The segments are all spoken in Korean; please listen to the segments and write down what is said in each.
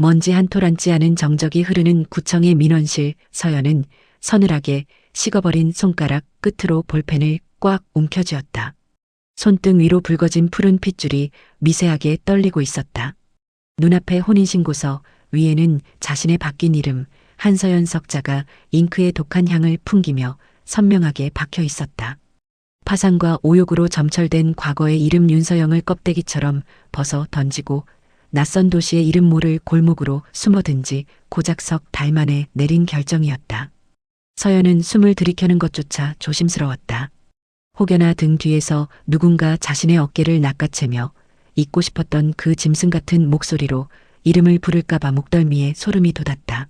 먼지 한 톨 앉지 않은 정적이 흐르는 구청의 민원실. 서연은 서늘하게 식어버린 손가락 끝으로 볼펜을 꽉 움켜쥐었다. 손등 위로 붉어진 푸른 핏줄이 미세하게 떨리고 있었다. 눈앞에 혼인신고서, 위에는 자신의 바뀐 이름 한서연 석자가 잉크의 독한 향을 풍기며 선명하게 박혀 있었다. 파상과 오욕으로 점철된 과거의 이름 윤서영을 껍데기처럼 벗어 던지고 낯선 도시의 이름 모를 골목으로 숨어든 지 고작 석 달 만에 내린 결정이었다. 서연은 숨을 들이켜는 것조차 조심스러웠다. 혹여나 등 뒤에서 누군가 자신의 어깨를 낚아채며 잊고 싶었던 그 짐승 같은 목소리로 이름을 부를까봐 목덜미에 소름이 돋았다.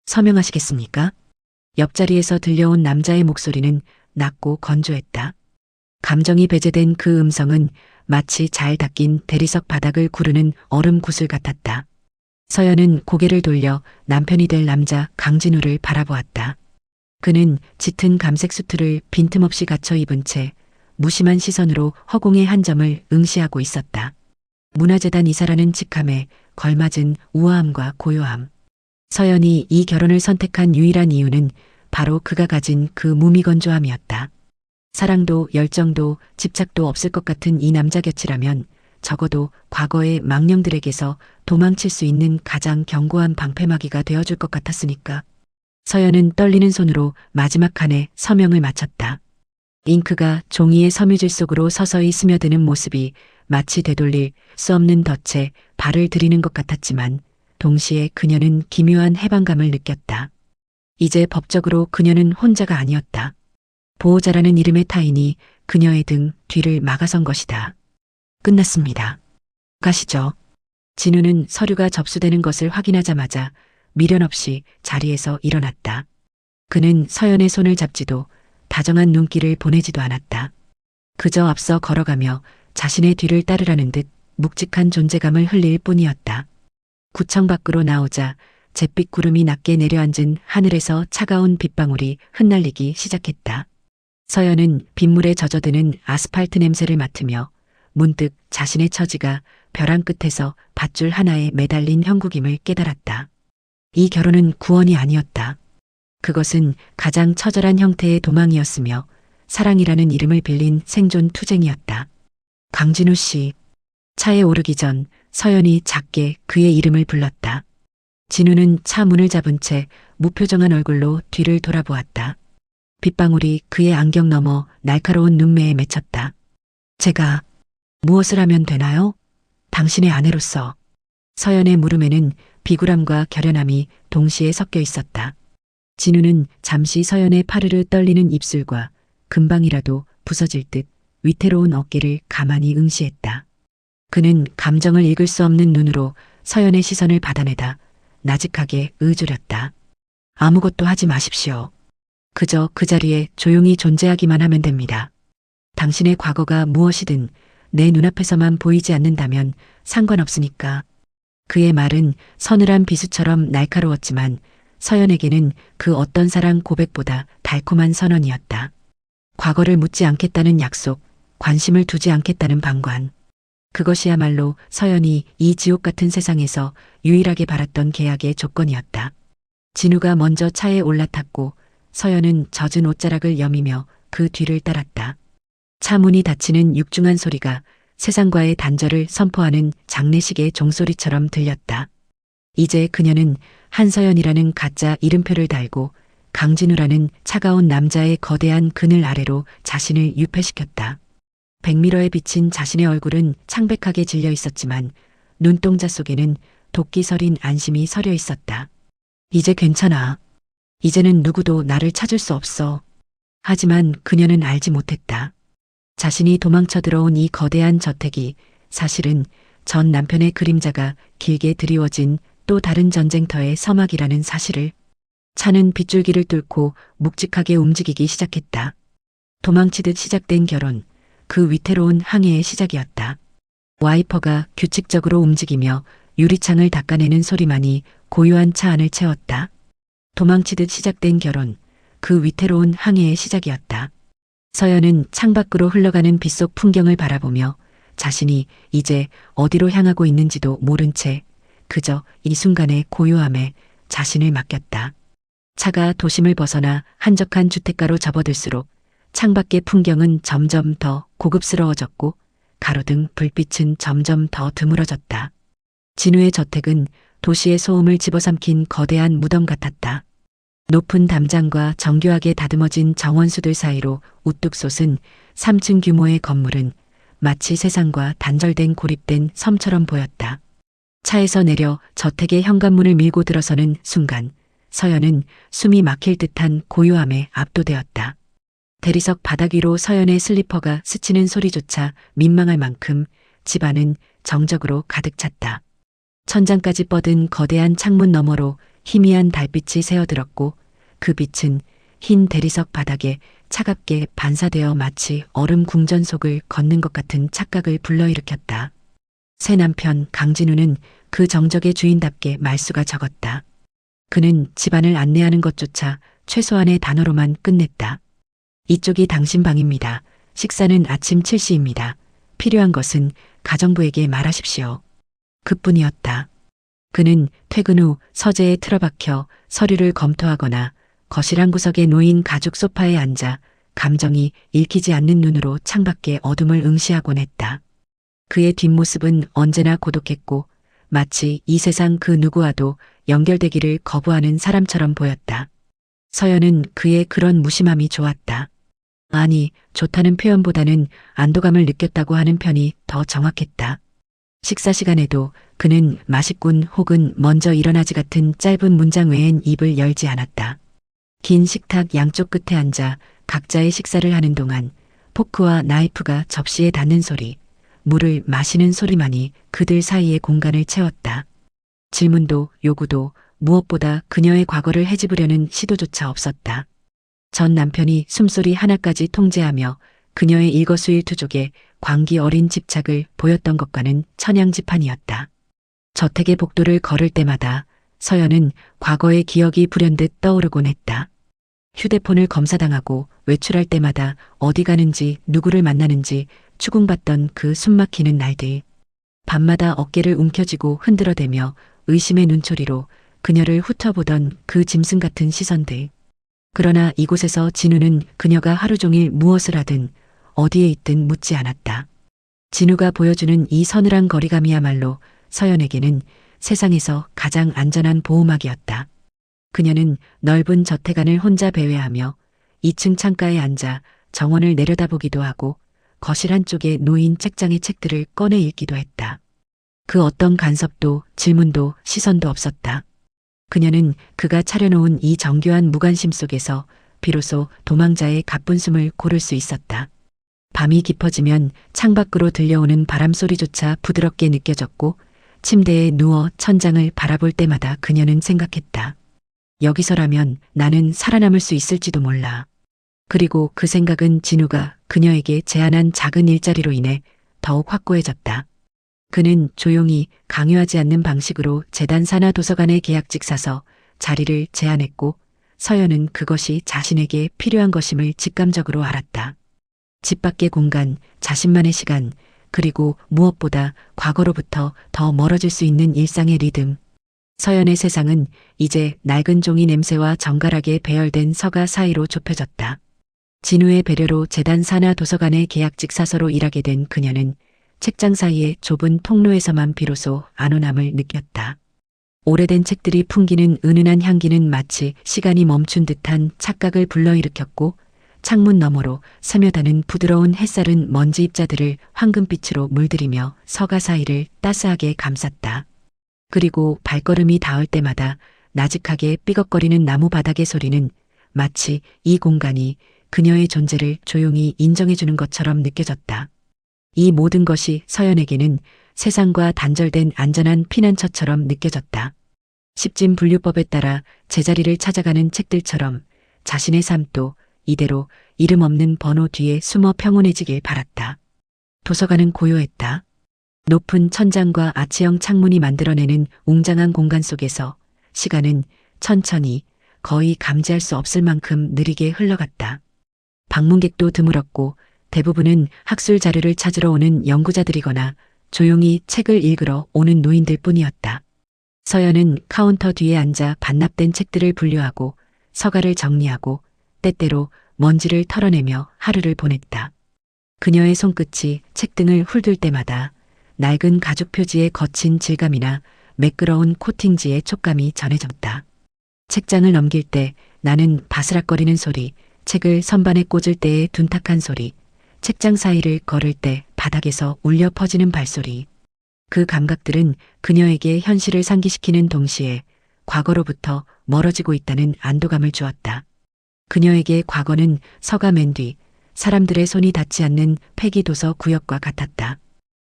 서명하시겠습니까? 옆자리에서 들려온 남자의 목소리는 낮고 건조했다. 감정이 배제된 그 음성은 마치 잘 닦인 대리석 바닥을 구르는 얼음 구슬 같았다. 서연은 고개를 돌려 남편이 될 남자 강진우를 바라보았다. 그는 짙은 감색 수트를 빈틈없이 갖춰 입은 채 무심한 시선으로 허공의 한 점을 응시하고 있었다. 문화재단 이사라는 직함에 걸맞은 우아함과 고요함. 서연이 이 결혼을 선택한 유일한 이유는 바로 그가 가진 그 무미건조함이었다. 사랑도 열정도 집착도 없을 것 같은 이 남자 곁이라면 적어도 과거의 망령들에게서 도망칠 수 있는 가장 견고한 방패막이가 되어줄 것 같았으니까. 서연은 떨리는 손으로 마지막 칸에 서명을 마쳤다. 잉크가 종이의 섬유질 속으로 서서히 스며드는 모습이 마치 되돌릴 수 없는 덫에 발을 들이는 것 같았지만 동시에 그녀는 기묘한 해방감을 느꼈다. 이제 법적으로 그녀는 혼자가 아니었다. 보호자라는 이름의 타인이 그녀의 등 뒤를 막아선 것이다. 끝났습니다. 가시죠. 진우는 서류가 접수되는 것을 확인하자마자 미련 없이 자리에서 일어났다. 그는 서연의 손을 잡지도 다정한 눈길을 보내지도 않았다. 그저 앞서 걸어가며 자신의 뒤를 따르라는 듯 묵직한 존재감을 흘릴 뿐이었다. 구청 밖으로 나오자 잿빛 구름이 낮게 내려앉은 하늘에서 차가운 빗방울이 흩날리기 시작했다. 서연은 빗물에 젖어드는 아스팔트 냄새를 맡으며 문득 자신의 처지가 벼랑 끝에서 밧줄 하나에 매달린 형국임을 깨달았다. 이 결혼은 구원이 아니었다. 그것은 가장 처절한 형태의 도망이었으며 사랑이라는 이름을 빌린 생존 투쟁이었다. 강진우 씨. 차에 오르기 전 서연이 작게 그의 이름을 불렀다. 진우는 차 문을 잡은 채 무표정한 얼굴로 뒤를 돌아보았다. 빗방울이 그의 안경 너머 날카로운 눈매에 맺혔다. 제가 무엇을 하면 되나요? 당신의 아내로서. 서연의 물음에는 비굴함과 결연함이 동시에 섞여 있었다. 진우는 잠시 서연의 파르르 떨리는 입술과 금방이라도 부서질 듯 위태로운 어깨를 가만히 응시했다. 그는 감정을 읽을 수 없는 눈으로 서연의 시선을 받아내다 나직하게 의조렸다. 아무것도 하지 마십시오. 그저 그 자리에 조용히 존재하기만 하면 됩니다. 당신의 과거가 무엇이든 내 눈앞에서만 보이지 않는다면 상관없으니까. 그의 말은 서늘한 비수처럼 날카로웠지만 서연에게는 그 어떤 사랑 고백보다 달콤한 선언이었다. 과거를 묻지 않겠다는 약속, 관심을 두지 않겠다는 방관. 그것이야말로 서연이 이 지옥 같은 세상에서 유일하게 바랐던 계약의 조건이었다. 진우가 먼저 차에 올라탔고 서연은 젖은 옷자락을 여미며 그 뒤를 따랐다. 차 문이 닫히는 육중한 소리가 세상과의 단절을 선포하는 장례식의 종소리처럼 들렸다. 이제 그녀는 한서연이라는 가짜 이름표를 달고 강진우라는 차가운 남자의 거대한 그늘 아래로 자신을 유폐시켰다. 백미러에 비친 자신의 얼굴은 창백하게 질려 있었지만 눈동자 속에는 도끼 서린 안심이 서려 있었다. 이제 괜찮아. 이제는 누구도 나를 찾을 수 없어. 하지만 그녀는 알지 못했다. 자신이 도망쳐 들어온 이 거대한 저택이 사실은 전 남편의 그림자가 길게 드리워진 또 다른 전쟁터의 서막이라는 사실을. 차는 빗줄기를 뚫고 묵직하게 움직이기 시작했다. 도망치듯 시작된 결혼, 그 위태로운 항해의 시작이었다. 와이퍼가 규칙적으로 움직이며 유리창을 닦아내는 소리만이 고요한 차 안을 채웠다. 도망치듯 시작된 결혼, 그 위태로운 항해의 시작이었다. 서연은 창밖으로 흘러가는 빗속 풍경을 바라보며 자신이 이제 어디로 향하고 있는지도 모른 채 그저 이 순간의 고요함에 자신을 맡겼다. 차가 도심을 벗어나 한적한 주택가로 접어들수록 창밖의 풍경은 점점 더 고급스러워졌고 가로등 불빛은 점점 더 드물어졌다. 진우의 저택은 도시의 소음을 집어삼킨 거대한 무덤 같았다. 높은 담장과 정교하게 다듬어진 정원수들 사이로 우뚝 솟은 3층 규모의 건물은 마치 세상과 단절된 고립된 섬처럼 보였다. 차에서 내려 저택의 현관문을 밀고 들어서는 순간 서연은 숨이 막힐 듯한 고요함에 압도되었다. 대리석 바닥 위로 서연의 슬리퍼가 스치는 소리조차 민망할 만큼 집안은 정적으로 가득 찼다. 천장까지 뻗은 거대한 창문 너머로 희미한 달빛이 새어들었고 그 빛은 흰 대리석 바닥에 차갑게 반사되어 마치 얼음 궁전 속을 걷는 것 같은 착각을 불러일으켰다. 새 남편 강진우는 그 정적의 주인답게 말수가 적었다. 그는 집안을 안내하는 것조차 최소한의 단어로만 끝냈다. 이쪽이 당신 방입니다. 식사는 아침 7시입니다. 필요한 것은 가정부에게 말하십시오. 그뿐이었다. 그는 퇴근 후 서재에 틀어박혀 서류를 검토하거나 거실 한 구석에 놓인 가죽 소파에 앉아 감정이 읽히지 않는 눈으로 창밖의 어둠을 응시하곤 했다. 그의 뒷모습은 언제나 고독했고 마치 이 세상 그 누구와도 연결되기를 거부하는 사람처럼 보였다. 서연은 그의 그런 무심함이 좋았다. 아니, 좋다는 표현보다는 안도감을 느꼈다고 하는 편이 더 정확했다. 식사 시간에도 그는 맛있군 혹은 먼저 일어나지 같은 짧은 문장 외엔 입을 열지 않았다. 긴 식탁 양쪽 끝에 앉아 각자의 식사를 하는 동안 포크와 나이프가 접시에 닿는 소리, 물을 마시는 소리만이 그들 사이의 공간을 채웠다. 질문도 요구도 무엇보다 그녀의 과거를 헤집으려는 시도조차 없었다. 전 남편이 숨소리 하나까지 통제하며 그녀의 일거수일투족에 광기 어린 집착을 보였던 것과는 천양지판이었다. 저택의 복도를 걸을 때마다 서연은 과거의 기억이 불현듯 떠오르곤 했다. 휴대폰을 검사당하고 외출할 때마다 어디 가는지 누구를 만나는지 추궁받던 그 숨막히는 날들. 밤마다 어깨를 움켜쥐고 흔들어대며 의심의 눈초리로 그녀를 훑어보던 그 짐승 같은 시선들. 그러나 이곳에서 진우는 그녀가 하루 종일 무엇을 하든 어디에 있든 묻지 않았다. 진우가 보여주는 이 서늘한 거리감이야말로 서연에게는 세상에서 가장 안전한 보호막이었다. 그녀는 넓은 저택 안을 혼자 배회하며 2층 창가에 앉아 정원을 내려다보기도 하고 거실 한쪽에 놓인 책장의 책들을 꺼내 읽기도 했다. 그 어떤 간섭도 질문도 시선도 없었다. 그녀는 그가 차려놓은 이 정교한 무관심 속에서 비로소 도망자의 가쁜 숨을 고를 수 있었다. 밤이 깊어지면 창밖으로 들려오는 바람 소리조차 부드럽게 느껴졌고 침대에 누워 천장을 바라볼 때마다 그녀는 생각했다. 여기서라면 나는 살아남을 수 있을지도 몰라. 그리고 그 생각은 진우가 그녀에게 제안한 작은 일자리로 인해 더욱 확고해졌다. 그는 조용히 강요하지 않는 방식으로 재단 산하 도서관에 계약직 사서 자리를 제안했고 서연은 그것이 자신에게 필요한 것임을 직감적으로 알았다. 집 밖의 공간, 자신만의 시간, 그리고 무엇보다 과거로부터 더 멀어질 수 있는 일상의 리듬. 서연의 세상은 이제 낡은 종이 냄새와 정갈하게 배열된 서가 사이로 좁혀졌다. 진우의 배려로 재단 산하 도서관의 계약직 사서로 일하게 된 그녀는 책장 사이의 좁은 통로에서만 비로소 안온함을 느꼈다. 오래된 책들이 풍기는 은은한 향기는 마치 시간이 멈춘 듯한 착각을 불러일으켰고 창문 너머로 스며드는 부드러운 햇살은 먼지 입자들을 황금빛으로 물들이며 서가 사이를 따스하게 감쌌다. 그리고 발걸음이 닿을 때마다 나직하게 삐걱거리는 나무 바닥의 소리는 마치 이 공간이 그녀의 존재를 조용히 인정해주는 것처럼 느껴졌다. 이 모든 것이 서연에게는 세상과 단절된 안전한 피난처처럼 느껴졌다. 십진분류법에 따라 제자리를 찾아가는 책들처럼 자신의 삶도 이대로 이름 없는 번호 뒤에 숨어 평온해지길 바랐다. 도서관은 고요했다. 높은 천장과 아치형 창문이 만들어내는 웅장한 공간 속에서 시간은 천천히 거의 감지할 수 없을 만큼 느리게 흘러갔다. 방문객도 드물었고 대부분은 학술 자료를 찾으러 오는 연구자들이거나 조용히 책을 읽으러 오는 노인들 뿐이었다. 서연은 카운터 뒤에 앉아 반납된 책들을 분류하고 서가를 정리하고 때때로 먼지를 털어내며 하루를 보냈다. 그녀의 손끝이 책등을 훑을 때마다 낡은 가죽 표지의 거친 질감이나 매끄러운 코팅지의 촉감이 전해졌다. 책장을 넘길 때 나는 바스락거리는 소리, 책을 선반에 꽂을 때의 둔탁한 소리, 책장 사이를 걸을 때 바닥에서 울려 퍼지는 발소리. 그 감각들은 그녀에게 현실을 상기시키는 동시에 과거로부터 멀어지고 있다는 안도감을 주었다. 그녀에게 과거는 서가 맨 뒤 사람들의 손이 닿지 않는 폐기 도서 구역과 같았다.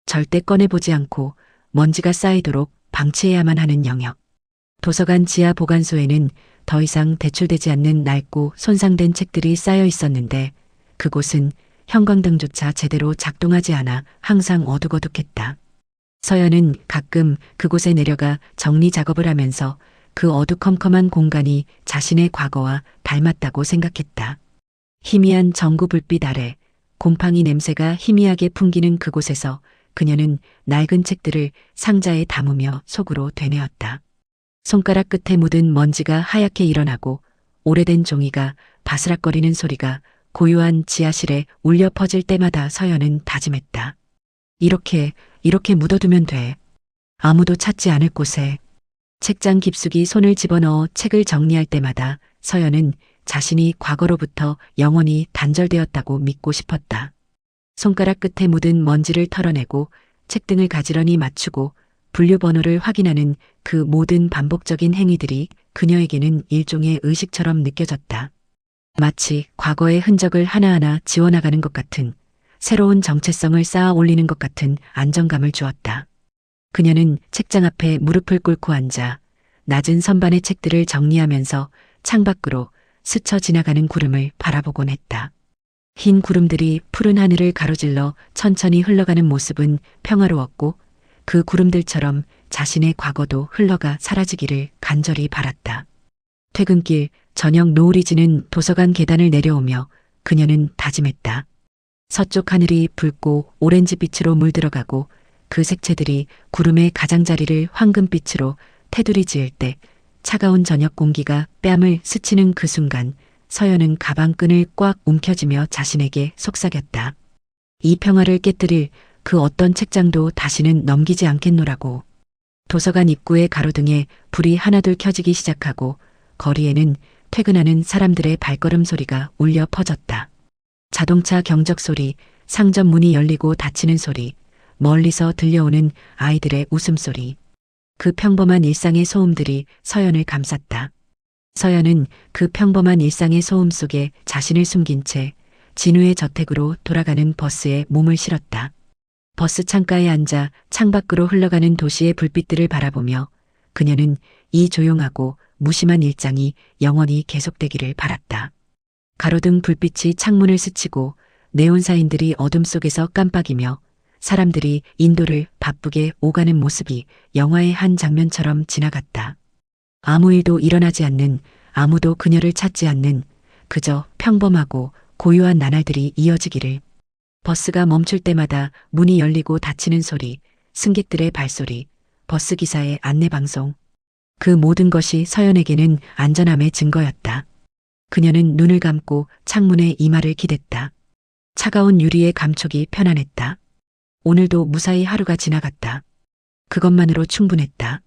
절대 꺼내보지 않고 먼지가 쌓이도록 방치해야만 하는 영역. 도서관 지하 보관소에는 더 이상 대출되지 않는 낡고 손상된 책들이 쌓여 있었는데 그곳은 형광등조차 제대로 작동하지 않아 항상 어둑어둑했다. 서연은 가끔 그곳에 내려가 정리 작업을 하면서 그 어두컴컴한 공간이 자신의 과거와 닮았다고 생각했다. 희미한 전구 불빛 아래 곰팡이 냄새가 희미하게 풍기는 그곳에서 그녀는 낡은 책들을 상자에 담으며 속으로 되뇌었다. 손가락 끝에 묻은 먼지가 하얗게 일어나고 오래된 종이가 바스락거리는 소리가 고요한 지하실에 울려 퍼질 때마다 서연은 다짐했다. 이렇게 묻어두면 돼. 아무도 찾지 않을 곳에. 책장 깊숙이 손을 집어넣어 책을 정리할 때마다 서연은 자신이 과거로부터 영원히 단절되었다고 믿고 싶었다. 손가락 끝에 묻은 먼지를 털어내고 책등을 가지런히 맞추고 분류 번호를 확인하는 그 모든 반복적인 행위들이 그녀에게는 일종의 의식처럼 느껴졌다. 마치 과거의 흔적을 하나하나 지워나가는 것 같은, 새로운 정체성을 쌓아 올리는 것 같은 안정감을 주었다. 그녀는 책장 앞에 무릎을 꿇고 앉아 낮은 선반의 책들을 정리하면서 창밖으로 스쳐 지나가는 구름을 바라보곤 했다. 흰 구름들이 푸른 하늘을 가로질러 천천히 흘러가는 모습은 평화로웠고 그 구름들처럼 자신의 과거도 흘러가 사라지기를 간절히 바랐다. 퇴근길 저녁 노을이 지는 도서관 계단을 내려오며 그녀는 다짐했다. 서쪽 하늘이 붉고 오렌지빛으로 물들어가고 그 색채들이 구름의 가장자리를 황금빛으로 테두리 지을 때 차가운 저녁 공기가 뺨을 스치는 그 순간 서연은 가방끈을 꽉 움켜쥐며 자신에게 속삭였다. 이 평화를 깨뜨릴 그 어떤 책장도 다시는 넘기지 않겠노라고. 도서관 입구의 가로등에 불이 하나둘 켜지기 시작하고 거리에는 퇴근하는 사람들의 발걸음 소리가 울려 퍼졌다. 자동차 경적 소리, 상점 문이 열리고 닫히는 소리, 멀리서 들려오는 아이들의 웃음소리. 그 평범한 일상의 소음들이 서연을 감쌌다. 서연은 그 평범한 일상의 소음 속에 자신을 숨긴 채 진우의 저택으로 돌아가는 버스에 몸을 실었다. 버스 창가에 앉아 창밖으로 흘러가는 도시의 불빛들을 바라보며 그녀는 이 조용하고 무심한 일상이 영원히 계속되기를 바랐다. 가로등 불빛이 창문을 스치고 네온사인들이 어둠 속에서 깜빡이며 사람들이 인도를 바쁘게 오가는 모습이 영화의 한 장면처럼 지나갔다. 아무 일도 일어나지 않는, 아무도 그녀를 찾지 않는 그저 평범하고 고요한 나날들이 이어지기를. 버스가 멈출 때마다 문이 열리고 닫히는 소리, 승객들의 발소리, 버스기사의 안내방송. 그 모든 것이 서연에게는 안전함의 증거였다. 그녀는 눈을 감고 창문에 이마를 기댔다. 차가운 유리의 감촉이 편안했다. 오늘도 무사히 하루가 지나갔다. 그것만으로 충분했다.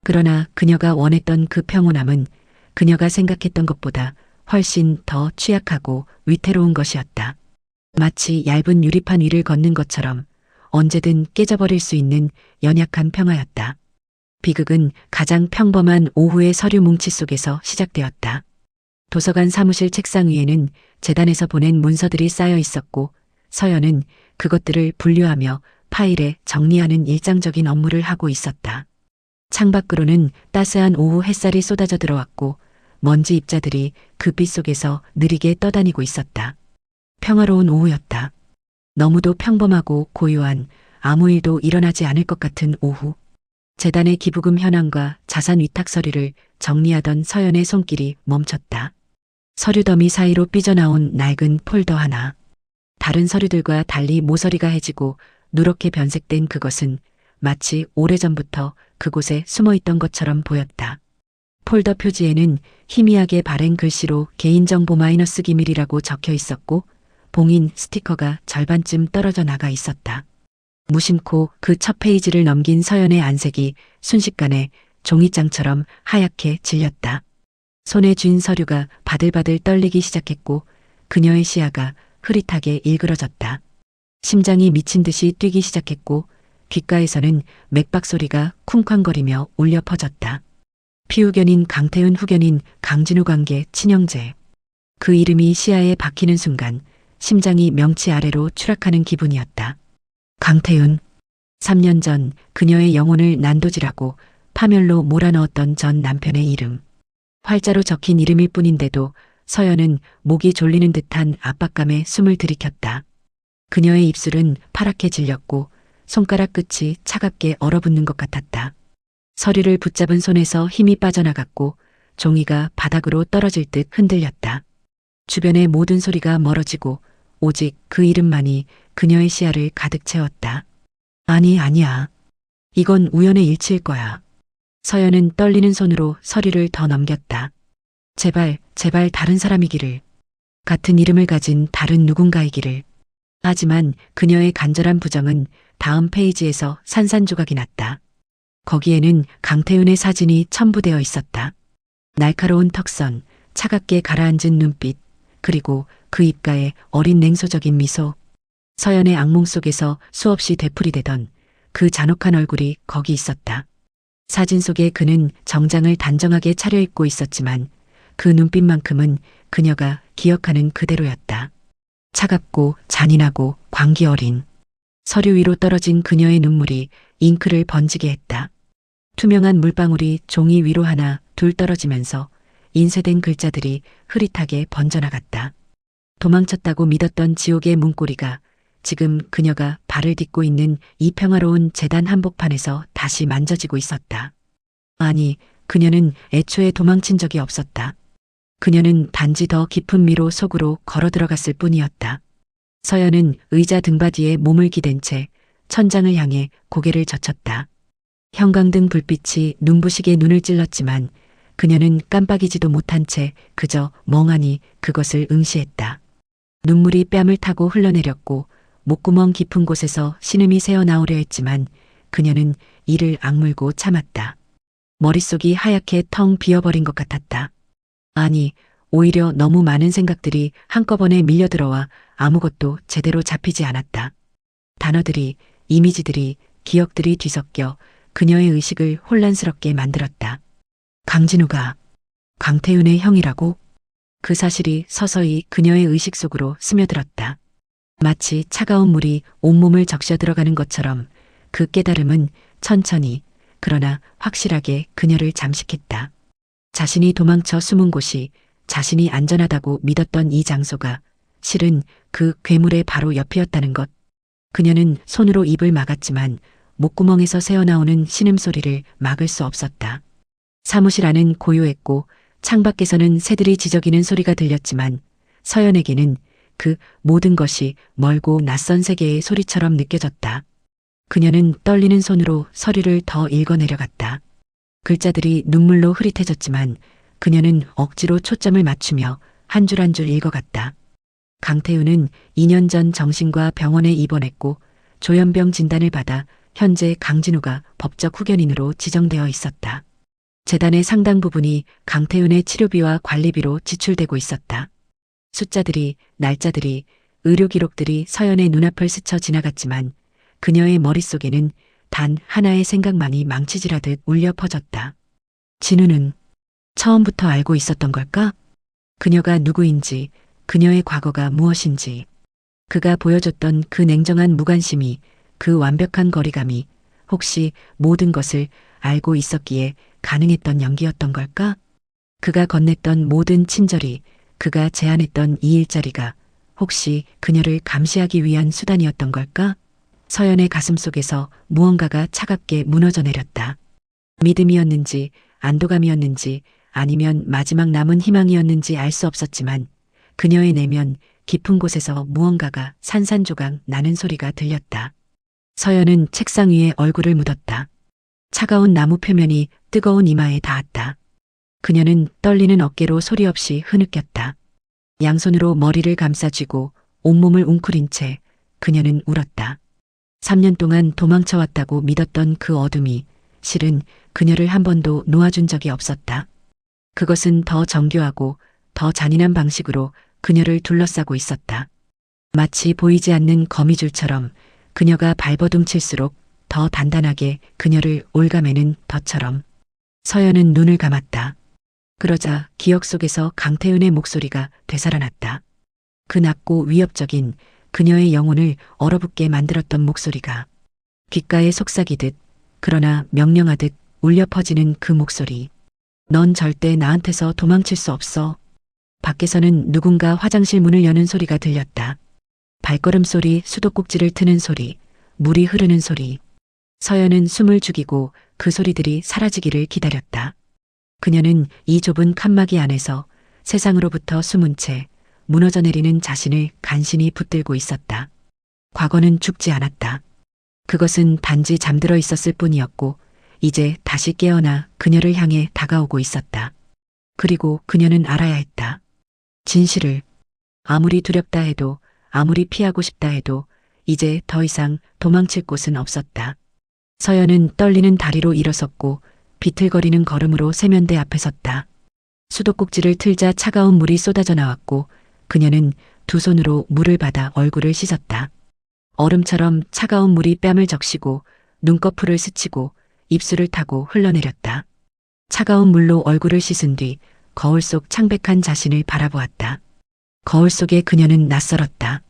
그러나 그녀가 원했던 그 평온함은 그녀가 생각했던 것보다 훨씬 더 취약하고 위태로운 것이었다. 마치 얇은 유리판 위를 걷는 것처럼 언제든 깨져버릴 수 있는 연약한 평화였다. 비극은 가장 평범한 오후의 서류 뭉치 속에서 시작되었다. 도서관 사무실 책상 위에는 재단에서 보낸 문서들이 쌓여 있었고 서연은 그것들을 분류하며 파일에 정리하는 일상적인 업무를 하고 있었다. 창밖으로는 따스한 오후 햇살이 쏟아져 들어왔고 먼지 입자들이 그 빛 속에서 느리게 떠다니고 있었다. 평화로운 오후였다. 너무도 평범하고 고요한 아무 일도 일어나지 않을 것 같은 오후. 재단의 기부금 현황과 자산 위탁 서류를 정리하던 서연의 손길이 멈췄다. 서류 더미 사이로 삐져나온 낡은 폴더 하나. 다른 서류들과 달리 모서리가 해지고 누렇게 변색된 그것은 마치 오래전부터 그곳에 숨어 있던 것처럼 보였다. 폴더 표지에는 희미하게 바랜 글씨로 개인정보 마이너스 기밀이라고 적혀 있었고 봉인 스티커가 절반쯤 떨어져 나가 있었다. 무심코 그 첫 페이지를 넘긴 서연의 안색이 순식간에 종이장처럼 하얗게 질렸다. 손에 쥔 서류가 바들바들 떨리기 시작했고 그녀의 시야가 흐릿하게 일그러졌다. 심장이 미친 듯이 뛰기 시작했고 귓가에서는 맥박 소리가 쿵쾅거리며 울려 퍼졌다. 피후견인 강태훈 후견인 강진우 관계 친형제. 그 이름이 시야에 박히는 순간 심장이 명치 아래로 추락하는 기분이었다. 강태훈. 3년 전 그녀의 영혼을 난도질하고 파멸로 몰아넣었던 전 남편의 이름. 활자로 적힌 이름일 뿐인데도 서연은 목이 졸리는 듯한 압박감에 숨을 들이켰다. 그녀의 입술은 파랗게 질렸고 손가락 끝이 차갑게 얼어붙는 것 같았다. 서류를 붙잡은 손에서 힘이 빠져나갔고 종이가 바닥으로 떨어질 듯 흔들렸다. 주변의 모든 소리가 멀어지고 오직 그 이름만이 그녀의 시야를 가득 채웠다. 아니야. 이건 우연의 일치일 거야. 서연은 떨리는 손으로 서류를 더 넘겼다. 제발 다른 사람이기를. 같은 이름을 가진 다른 누군가이기를. 하지만 그녀의 간절한 부정은 다음 페이지에서 산산조각이 났다. 거기에는 강태훈의 사진이 첨부되어 있었다. 날카로운 턱선, 차갑게 가라앉은 눈빛, 그리고 그 입가에 어린 냉소적인 미소. 서연의 악몽 속에서 수없이 되풀이되던 그 잔혹한 얼굴이 거기 있었다. 사진 속에 그는 정장을 단정하게 차려입고 있었지만 그 눈빛만큼은 그녀가 기억하는 그대로였다. 차갑고 잔인하고 광기 어린. 서류 위로 떨어진 그녀의 눈물이 잉크를 번지게 했다. 투명한 물방울이 종이 위로 하나 둘 떨어지면서 인쇄된 글자들이 흐릿하게 번져나갔다. 도망쳤다고 믿었던 지옥의 문고리가 지금 그녀가 발을 딛고 있는 이 평화로운 재단 한복판에서 다시 만져지고 있었다. 아니, 그녀는 애초에 도망친 적이 없었다. 그녀는 단지 더 깊은 미로 속으로 걸어 들어갔을 뿐이었다. 서연은 의자 등받이에 몸을 기댄 채 천장을 향해 고개를 젖혔다. 형광등 불빛이 눈부시게 눈을 찔렀지만 그녀는 깜빡이지도 못한 채 그저 멍하니 그것을 응시했다. 눈물이 뺨을 타고 흘러내렸고 목구멍 깊은 곳에서 신음이 새어나오려 했지만 그녀는 이를 악물고 참았다. 머릿속이 하얗게 텅 비어버린 것 같았다. 아니, 오히려 너무 많은 생각들이 한꺼번에 밀려들어와 아무것도 제대로 잡히지 않았다. 단어들이, 이미지들이, 기억들이 뒤섞여 그녀의 의식을 혼란스럽게 만들었다. 강진우가 강태훈의 형이라고? 그 사실이 서서히 그녀의 의식 속으로 스며들었다. 마치 차가운 물이 온몸을 적셔 들어가는 것처럼 그 깨달음은 천천히 그러나 확실하게 그녀를 잠식했다. 자신이 도망쳐 숨은 곳이 자신이 안전하다고 믿었던 이 장소가 실은 그 괴물의 바로 옆이었다는 것. 그녀는 손으로 입을 막았지만 목구멍에서 새어나오는 신음소리를 막을 수 없었다. 사무실 안은 고요했고 창밖에서는 새들이 지저귀는 소리가 들렸지만 서연에게는 그 모든 것이 멀고 낯선 세계의 소리처럼 느껴졌다. 그녀는 떨리는 손으로 서류를 더 읽어내려갔다. 글자들이 눈물로 흐릿해졌지만 그녀는 억지로 초점을 맞추며 한 줄 한 줄 읽어갔다. 강태훈은 2년 전 정신과 병원에 입원했고 조현병 진단을 받아 현재 강진우가 법적 후견인으로 지정되어 있었다. 재단의 상당 부분이 강태훈의 치료비와 관리비로 지출되고 있었다. 숫자들이, 날짜들이, 의료 기록들이 서연의 눈앞을 스쳐 지나갔지만 그녀의 머릿속에는 단 하나의 생각만이 망치질하듯 울려 퍼졌다. 진우는 처음부터 알고 있었던 걸까? 그녀가 누구인지, 그녀의 과거가 무엇인지, 그가 보여줬던 그 냉정한 무관심이, 그 완벽한 거리감이 혹시 모든 것을 알고 있었기에 가능했던 연기였던 걸까? 그가 건넸던 모든 친절이, 그가 제안했던 이 일자리가 혹시 그녀를 감시하기 위한 수단이었던 걸까? 서연의 가슴 속에서 무언가가 차갑게 무너져 내렸다. 믿음이었는지 안도감이었는지 아니면 마지막 남은 희망이었는지 알 수 없었지만 그녀의 내면 깊은 곳에서 무언가가 산산조각 나는 소리가 들렸다. 서연은 책상 위에 얼굴을 묻었다. 차가운 나무 표면이 뜨거운 이마에 닿았다. 그녀는 떨리는 어깨로 소리 없이 흐느꼈다. 양손으로 머리를 감싸쥐고 온몸을 웅크린 채 그녀는 울었다. 3년 동안 도망쳐왔다고 믿었던 그 어둠이 실은 그녀를 한 번도 놓아준 적이 없었다. 그것은 더 정교하고 더 잔인한 방식으로 그녀를 둘러싸고 있었다. 마치 보이지 않는 거미줄처럼 그녀가 발버둥칠수록 더 단단하게 그녀를 올가매는 덫처럼. 서연은 눈을 감았다. 그러자 기억 속에서 강태은의 목소리가 되살아났다. 그 낮고 위협적인 그녀의 영혼을 얼어붙게 만들었던 목소리가 귓가에 속삭이듯 그러나 명령하듯 울려 퍼지는 그 목소리. 넌 절대 나한테서 도망칠 수 없어. 밖에서는 누군가 화장실 문을 여는 소리가 들렸다. 발걸음 소리, 수도꼭지를 트는 소리, 물이 흐르는 소리. 서연은 숨을 죽이고 그 소리들이 사라지기를 기다렸다. 그녀는 이 좁은 칸막이 안에서 세상으로부터 숨은 채 무너져 내리는 자신을 간신히 붙들고 있었다. 과거는 죽지 않았다. 그것은 단지 잠들어 있었을 뿐이었고 이제 다시 깨어나 그녀를 향해 다가오고 있었다. 그리고 그녀는 알아야 했다. 진실을. 아무리 두렵다 해도 아무리 피하고 싶다 해도 이제 더 이상 도망칠 곳은 없었다. 서연은 떨리는 다리로 일어섰고 비틀거리는 걸음으로 세면대 앞에 섰다. 수도꼭지를 틀자 차가운 물이 쏟아져 나왔고 그녀는 두 손으로 물을 받아 얼굴을 씻었다. 얼음처럼 차가운 물이 뺨을 적시고 눈꺼풀을 스치고 입술을 타고 흘러내렸다. 차가운 물로 얼굴을 씻은 뒤 거울 속 창백한 자신을 바라보았다. 거울 속에 그녀는 낯설었다.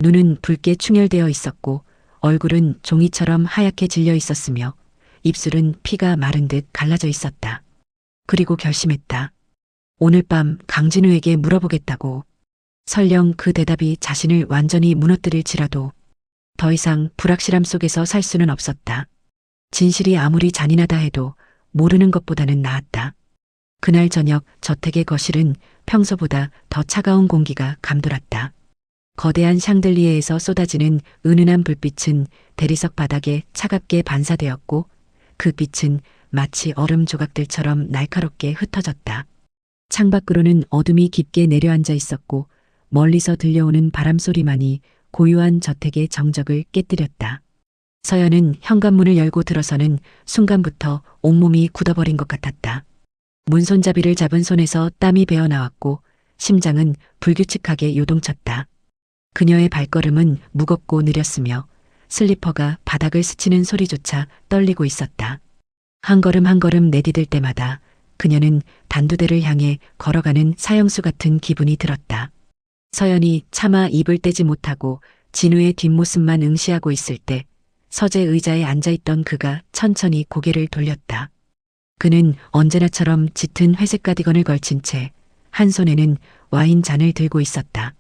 눈은 붉게 충혈되어 있었고 얼굴은 종이처럼 하얗게 질려 있었으며 입술은 피가 마른 듯 갈라져 있었다. 그리고 결심했다. 오늘 밤 강진우에게 물어보겠다고. 설령 그 대답이 자신을 완전히 무너뜨릴지라도 더 이상 불확실함 속에서 살 수는 없었다. 진실이 아무리 잔인하다 해도 모르는 것보다는 나았다. 그날 저녁 저택의 거실은 평소보다 더 차가운 공기가 감돌았다. 거대한 샹들리에에서 쏟아지는 은은한 불빛은 대리석 바닥에 차갑게 반사되었고 그 빛은 마치 얼음 조각들처럼 날카롭게 흩어졌다. 창밖으로는 어둠이 깊게 내려앉아 있었고 멀리서 들려오는 바람 소리만이 고요한 저택의 정적을 깨뜨렸다. 서연은 현관문을 열고 들어서는 순간부터 온몸이 굳어버린 것 같았다. 문손잡이를 잡은 손에서 땀이 배어 나왔고 심장은 불규칙하게 요동쳤다. 그녀의 발걸음은 무겁고 느렸으며 슬리퍼가 바닥을 스치는 소리조차 떨리고 있었다. 한 걸음 한 걸음 내디딜 때마다 그녀는 단두대를 향해 걸어가는 사형수 같은 기분이 들었다. 서연이 차마 입을 떼지 못하고 진우의 뒷모습만 응시하고 있을 때 서재 의자에 앉아있던 그가 천천히 고개를 돌렸다. 그는 언제나처럼 짙은 회색 가디건을 걸친 채 한 손에는 와인 잔을 들고 있었다.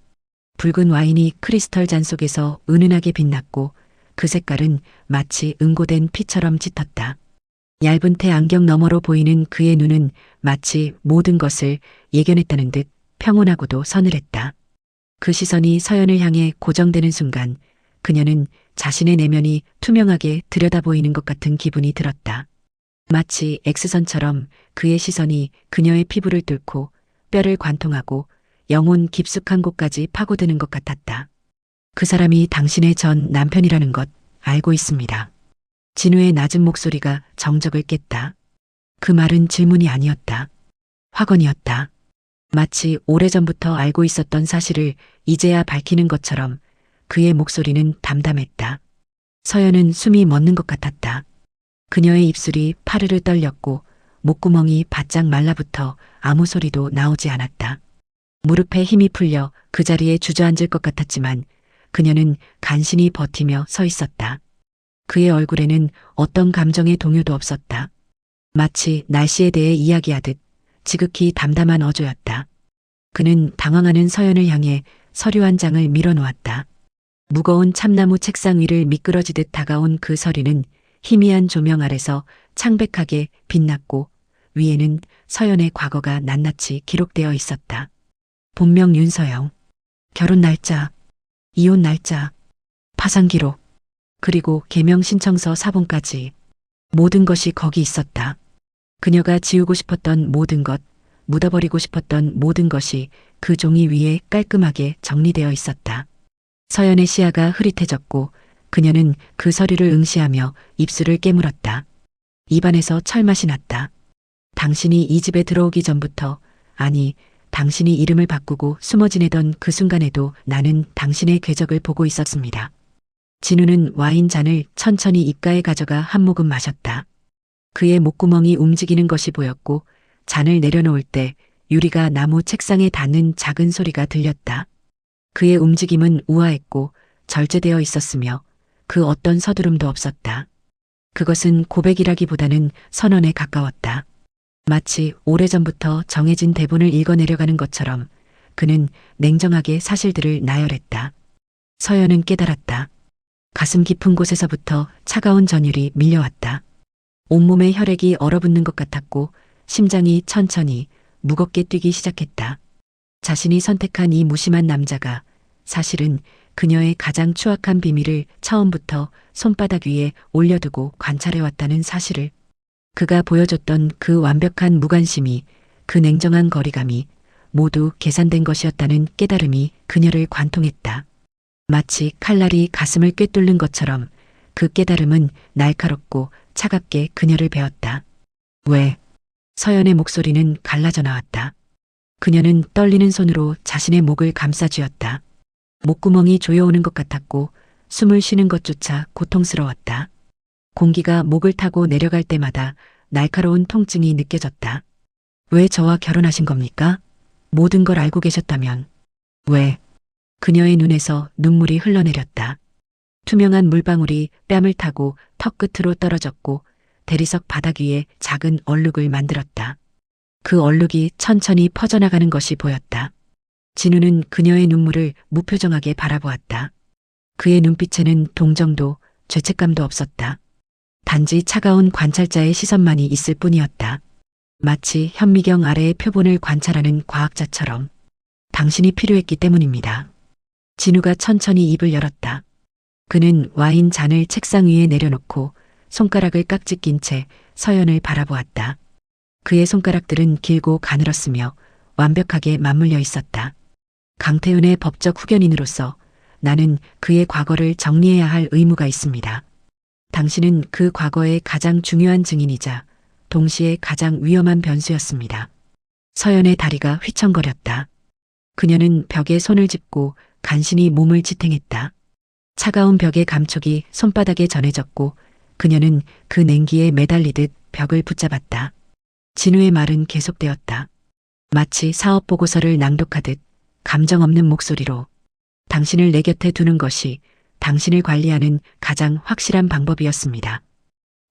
붉은 와인이 크리스털 잔 속에서 은은하게 빛났고 그 색깔은 마치 응고된 피처럼 짙었다. 얇은 테 안경 너머로 보이는 그의 눈은 마치 모든 것을 예견했다는 듯 평온하고도 서늘했다. 그 시선이 서연을 향해 고정되는 순간 그녀는 자신의 내면이 투명하게 들여다보이는 것 같은 기분이 들었다. 마치 X선처럼 그의 시선이 그녀의 피부를 뚫고 뼈를 관통하고 영혼 깊숙한 곳까지 파고드는 것 같았다. 그 사람이 당신의 전 남편이라는 것 알고 있습니다. 진우의 낮은 목소리가 정적을 깼다. 그 말은 질문이 아니었다. 확언이었다. 마치 오래전부터 알고 있었던 사실을 이제야 밝히는 것처럼 그의 목소리는 담담했다. 서연은 숨이 멎는 것 같았다. 그녀의 입술이 파르르 떨렸고 목구멍이 바짝 말라붙어 아무 소리도 나오지 않았다. 무릎에 힘이 풀려 그 자리에 주저앉을 것 같았지만 그녀는 간신히 버티며 서 있었다. 그의 얼굴에는 어떤 감정의 동요도 없었다. 마치 날씨에 대해 이야기하듯 지극히 담담한 어조였다. 그는 당황하는 서연을 향해 서류 한 장을 밀어놓았다. 무거운 참나무 책상 위를 미끄러지듯 다가온 그 서류는 희미한 조명 아래서 창백하게 빛났고 위에는 서연의 과거가 낱낱이 기록되어 있었다. 본명 윤서영, 결혼 날짜, 이혼 날짜, 파산 기록, 그리고 개명 신청서 사본까지. 모든 것이 거기 있었다. 그녀가 지우고 싶었던 모든 것, 묻어버리고 싶었던 모든 것이 그 종이 위에 깔끔하게 정리되어 있었다. 서연의 시야가 흐릿해졌고 그녀는 그 서류를 응시하며 입술을 깨물었다. 입안에서 철맛이 났다. 당신이 이 집에 들어오기 전부터, 아니, 당신이 이름을 바꾸고 숨어 지내던 그 순간에도 나는 당신의 궤적을 보고 있었습니다. 진우는 와인 잔을 천천히 입가에 가져가 한 모금 마셨다. 그의 목구멍이 움직이는 것이 보였고 잔을 내려놓을 때 유리가 나무 책상에 닿는 작은 소리가 들렸다. 그의 움직임은 우아했고 절제되어 있었으며 그 어떤 서두름도 없었다. 그것은 고백이라기보다는 선언에 가까웠다. 마치 오래전부터 정해진 대본을 읽어내려가는 것처럼 그는 냉정하게 사실들을 나열했다. 서연은 깨달았다. 가슴 깊은 곳에서부터 차가운 전율이 밀려왔다. 온몸에 혈액이 얼어붙는 것 같았고 심장이 천천히 무겁게 뛰기 시작했다. 자신이 선택한 이 무심한 남자가 사실은 그녀의 가장 추악한 비밀을 처음부터 손바닥 위에 올려두고 관찰해왔다는 사실을, 그가 보여줬던 그 완벽한 무관심이, 그 냉정한 거리감이 모두 계산된 것이었다는 깨달음이 그녀를 관통했다. 마치 칼날이 가슴을 꿰뚫는 것처럼 그 깨달음은 날카롭고 차갑게 그녀를 베었다. 왜? 서연의 목소리는 갈라져 나왔다. 그녀는 떨리는 손으로 자신의 목을 감싸쥐었다. 목구멍이 조여오는 것 같았고 숨을 쉬는 것조차 고통스러웠다. 공기가 목을 타고 내려갈 때마다 날카로운 통증이 느껴졌다. 왜 저와 결혼하신 겁니까? 모든 걸 알고 계셨다면. 왜? 그녀의 눈에서 눈물이 흘러내렸다. 투명한 물방울이 뺨을 타고 턱 끝으로 떨어졌고 대리석 바닥 위에 작은 얼룩을 만들었다. 그 얼룩이 천천히 퍼져나가는 것이 보였다. 진우는 그녀의 눈물을 무표정하게 바라보았다. 그의 눈빛에는 동정도 죄책감도 없었다. 단지 차가운 관찰자의 시선만이 있을 뿐이었다. 마치 현미경 아래의 표본을 관찰하는 과학자처럼. 당신이 필요했기 때문입니다. 진우가 천천히 입을 열었다. 그는 와인 잔을 책상 위에 내려놓고 손가락을 깍지 낀 채 서연을 바라보았다. 그의 손가락들은 길고 가늘었으며 완벽하게 맞물려 있었다. 강태훈의 법적 후견인으로서 나는 그의 과거를 정리해야 할 의무가 있습니다. 당신은 그 과거의 가장 중요한 증인이자 동시에 가장 위험한 변수였습니다. 서연의 다리가 휘청거렸다. 그녀는 벽에 손을 짚고 간신히 몸을 지탱했다. 차가운 벽의 감촉이 손바닥에 전해졌고 그녀는 그 냉기에 매달리듯 벽을 붙잡았다. 진우의 말은 계속되었다. 마치 사업 보고서를 낭독하듯 감정 없는 목소리로. 당신을 내 곁에 두는 것이 당신을 관리하는 가장 확실한 방법이었습니다.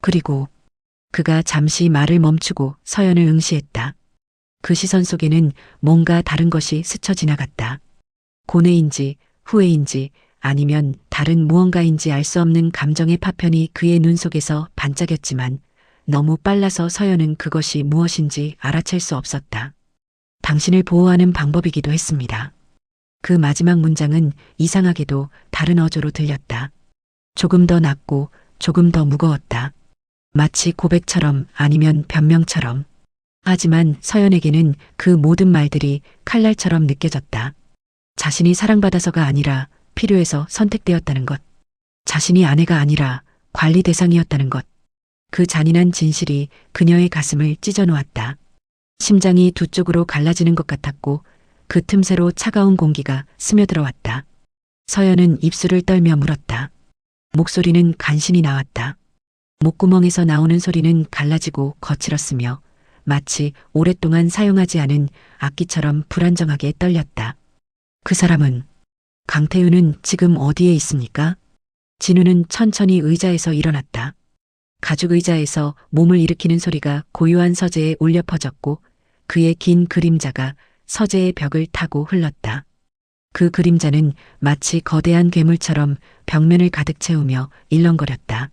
그리고 그가 잠시 말을 멈추고 서연을 응시했다. 그 시선 속에는 뭔가 다른 것이 스쳐 지나갔다. 고뇌인지 후회인지 아니면 다른 무언가인지 알 수 없는 감정의 파편이 그의 눈 속에서 반짝였지만 너무 빨라서 서연은 그것이 무엇인지 알아챌 수 없었다. 당신을 보호하는 방법이기도 했습니다. 그 마지막 문장은 이상하게도 다른 어조로 들렸다. 조금 더 낮고 조금 더 무거웠다. 마치 고백처럼 아니면 변명처럼. 하지만 서연에게는 그 모든 말들이 칼날처럼 느껴졌다. 자신이 사랑받아서가 아니라 필요해서 선택되었다는 것. 자신이 아내가 아니라 관리 대상이었다는 것. 그 잔인한 진실이 그녀의 가슴을 찢어놓았다. 심장이 두 쪽으로 갈라지는 것 같았고 그 틈새로 차가운 공기가 스며들어왔다. 서연은 입술을 떨며 물었다. 목소리는 간신히 나왔다. 목구멍에서 나오는 소리는 갈라지고 거칠었으며 마치 오랫동안 사용하지 않은 악기처럼 불안정하게 떨렸다. 그 사람은, 강태윤은 지금 어디에 있습니까? 진우는 천천히 의자에서 일어났다. 가죽 의자에서 몸을 일으키는 소리가 고요한 서재에 울려 퍼졌고 그의 긴 그림자가 서재의 벽을 타고 흘렀다. 그 그림자는 마치 거대한 괴물처럼 벽면을 가득 채우며 일렁거렸다.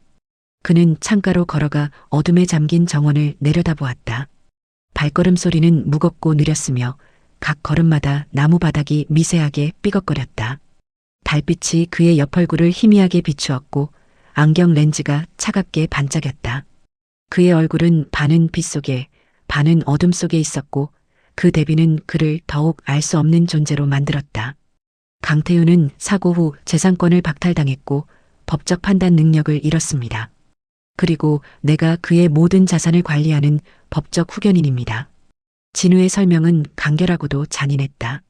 그는 창가로 걸어가 어둠에 잠긴 정원을 내려다보았다. 발걸음 소리는 무겁고 느렸으며 각 걸음마다 나무 바닥이 미세하게 삐걱거렸다. 달빛이 그의 옆 얼굴을 희미하게 비추었고 안경 렌즈가 차갑게 반짝였다. 그의 얼굴은 반은 빛 속에, 반은 어둠 속에 있었고 그 대비는 그를 더욱 알 수 없는 존재로 만들었다. 강태윤은 사고 후 재산권을 박탈당했고 법적 판단 능력을 잃었습니다. 그리고 내가 그의 모든 자산을 관리하는 법적 후견인입니다. 진우의 설명은 간결하고도 잔인했다.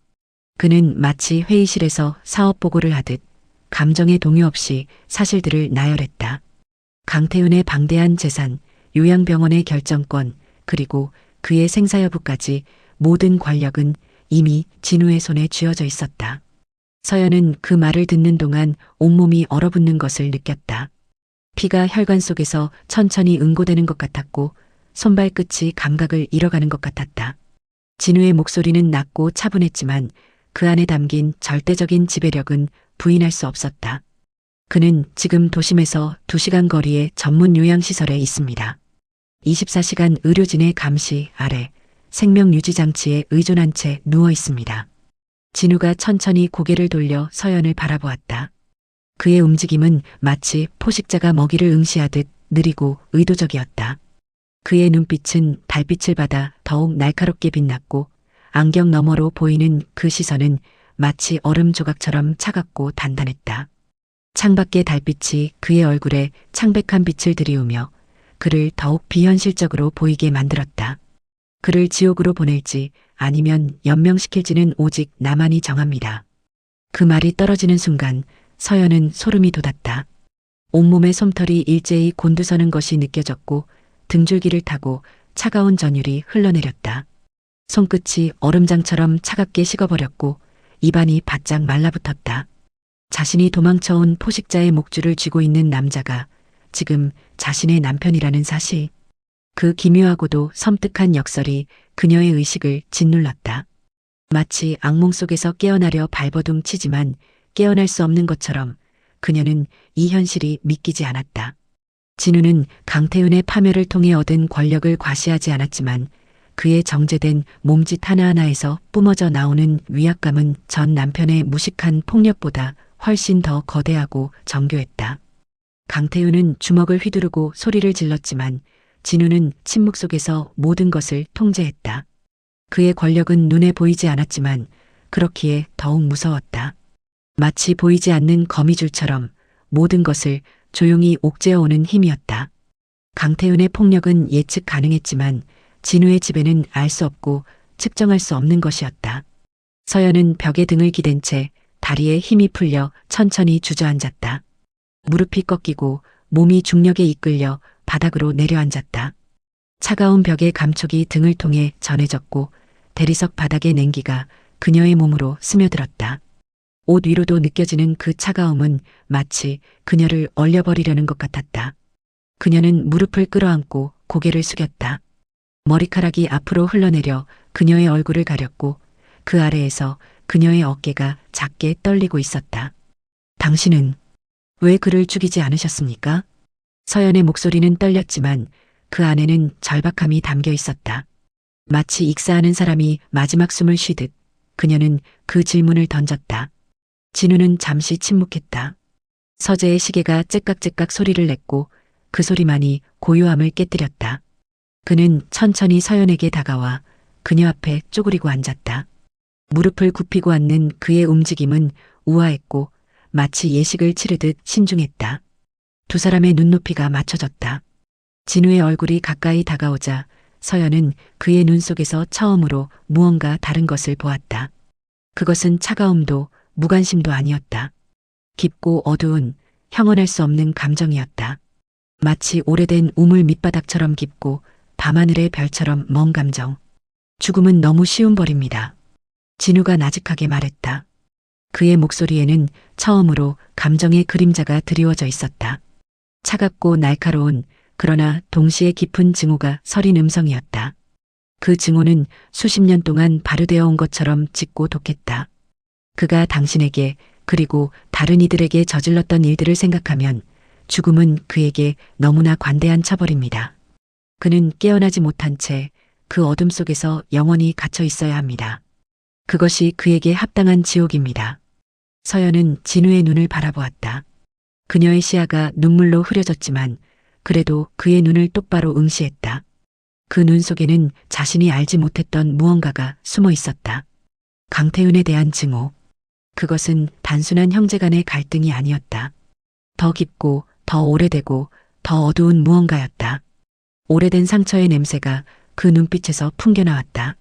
그는 마치 회의실에서 사업 보고를 하듯 감정의 동요 없이 사실들을 나열했다. 강태윤의 방대한 재산, 요양병원의 결정권, 그리고 그의 생사 여부까지 모든 권력은 이미 진우의 손에 쥐어져 있었다. 서연은 그 말을 듣는 동안 온몸이 얼어붙는 것을 느꼈다. 피가 혈관 속에서 천천히 응고되는 것 같았고 손발끝이 감각을 잃어가는 것 같았다. 진우의 목소리는 낮고 차분했지만 그 안에 담긴 절대적인 지배력은 부인할 수 없었다. 그는 지금 도심에서 2시간 거리의 전문 요양시설에 있습니다. 24시간 의료진의 감시 아래 생명 유지 장치에 의존한 채 누워 있습니다. 진우가 천천히 고개를 돌려 서연을 바라보았다. 그의 움직임은 마치 포식자가 먹이를 응시하듯 느리고 의도적이었다. 그의 눈빛은 달빛을 받아 더욱 날카롭게 빛났고 안경 너머로 보이는 그 시선은 마치 얼음 조각처럼 차갑고 단단했다. 창밖의 달빛이 그의 얼굴에 창백한 빛을 들이우며 그를 더욱 비현실적으로 보이게 만들었다. 그를 지옥으로 보낼지 아니면 연명시킬지는 오직 나만이 정합니다. 그 말이 떨어지는 순간 서연은 소름이 돋았다. 온몸의 솜털이 일제히 곤두서는 것이 느껴졌고 등줄기를 타고 차가운 전율이 흘러내렸다. 손끝이 얼음장처럼 차갑게 식어버렸고 입안이 바짝 말라붙었다. 자신이 도망쳐온 포식자의 목줄을 쥐고 있는 남자가 지금 자신의 남편이라는 사실. 그 기묘하고도 섬뜩한 역설이 그녀의 의식을 짓눌렀다. 마치 악몽 속에서 깨어나려 발버둥 치지만 깨어날 수 없는 것처럼 그녀는 이 현실이 믿기지 않았다. 진우는 강태윤의 파멸을 통해 얻은 권력을 과시하지 않았지만 그의 정제된 몸짓 하나하나에서 뿜어져 나오는 위압감은 전 남편의 무식한 폭력보다 훨씬 더 거대하고 정교했다. 강태윤은 주먹을 휘두르고 소리를 질렀지만 진우는 침묵 속에서 모든 것을 통제했다. 그의 권력은 눈에 보이지 않았지만 그렇기에 더욱 무서웠다. 마치 보이지 않는 거미줄처럼 모든 것을 조용히 옥죄어오는 힘이었다. 강태윤의 폭력은 예측 가능했지만 진우의 지배는 알 수 없고 측정할 수 없는 것이었다. 서연은 벽에 등을 기댄 채 다리에 힘이 풀려 천천히 주저앉았다. 무릎이 꺾이고 몸이 중력에 이끌려 바닥으로 내려앉았다. 차가운 벽의 감촉이 등을 통해 전해졌고 대리석 바닥의 냉기가 그녀의 몸으로 스며들었다. 옷 위로도 느껴지는 그 차가움은 마치 그녀를 얼려버리려는 것 같았다. 그녀는 무릎을 끌어안고 고개를 숙였다. 머리카락이 앞으로 흘러내려 그녀의 얼굴을 가렸고 그 아래에서 그녀의 어깨가 작게 떨리고 있었다. 당신은 왜 그를 죽이지 않으셨습니까? 서연의 목소리는 떨렸지만 그 안에는 절박함이 담겨 있었다. 마치 익사하는 사람이 마지막 숨을 쉬듯 그녀는 그 질문을 던졌다. 진우는 잠시 침묵했다. 서재의 시계가 째깍째깍 소리를 냈고 그 소리만이 고요함을 깨뜨렸다. 그는 천천히 서연에게 다가와 그녀 앞에 쪼그리고 앉았다. 무릎을 굽히고 앉는 그의 움직임은 우아했고 마치 예식을 치르듯 신중했다. 두 사람의 눈높이가 맞춰졌다. 진우의 얼굴이 가까이 다가오자 서연은 그의 눈 속에서 처음으로 무언가 다른 것을 보았다. 그것은 차가움도 무관심도 아니었다. 깊고 어두운 형언할 수 없는 감정이었다. 마치 오래된 우물 밑바닥처럼 깊고 밤하늘의 별처럼 먼 감정. 죽음은 너무 쉬운 벌입니다. 진우가 나직하게 말했다. 그의 목소리에는 처음으로 감정의 그림자가 드리워져 있었다. 차갑고 날카로운 그러나 동시에 깊은 증오가 서린 음성이었다. 그 증오는 수십 년 동안 발효되어 온 것처럼 짙고 독했다. 그가 당신에게 그리고 다른 이들에게 저질렀던 일들을 생각하면 죽음은 그에게 너무나 관대한 처벌입니다. 그는 깨어나지 못한 채 그 어둠 속에서 영원히 갇혀 있어야 합니다. 그것이 그에게 합당한 지옥입니다. 서연은 진우의 눈을 바라보았다. 그녀의 시야가 눈물로 흐려졌지만 그래도 그의 눈을 똑바로 응시했다. 그 눈 속에는 자신이 알지 못했던 무언가가 숨어 있었다. 강태은에 대한 증오. 그것은 단순한 형제간의 갈등이 아니었다. 더 깊고 더 오래되고 더 어두운 무언가였다. 오래된 상처의 냄새가 그 눈빛에서 풍겨나왔다.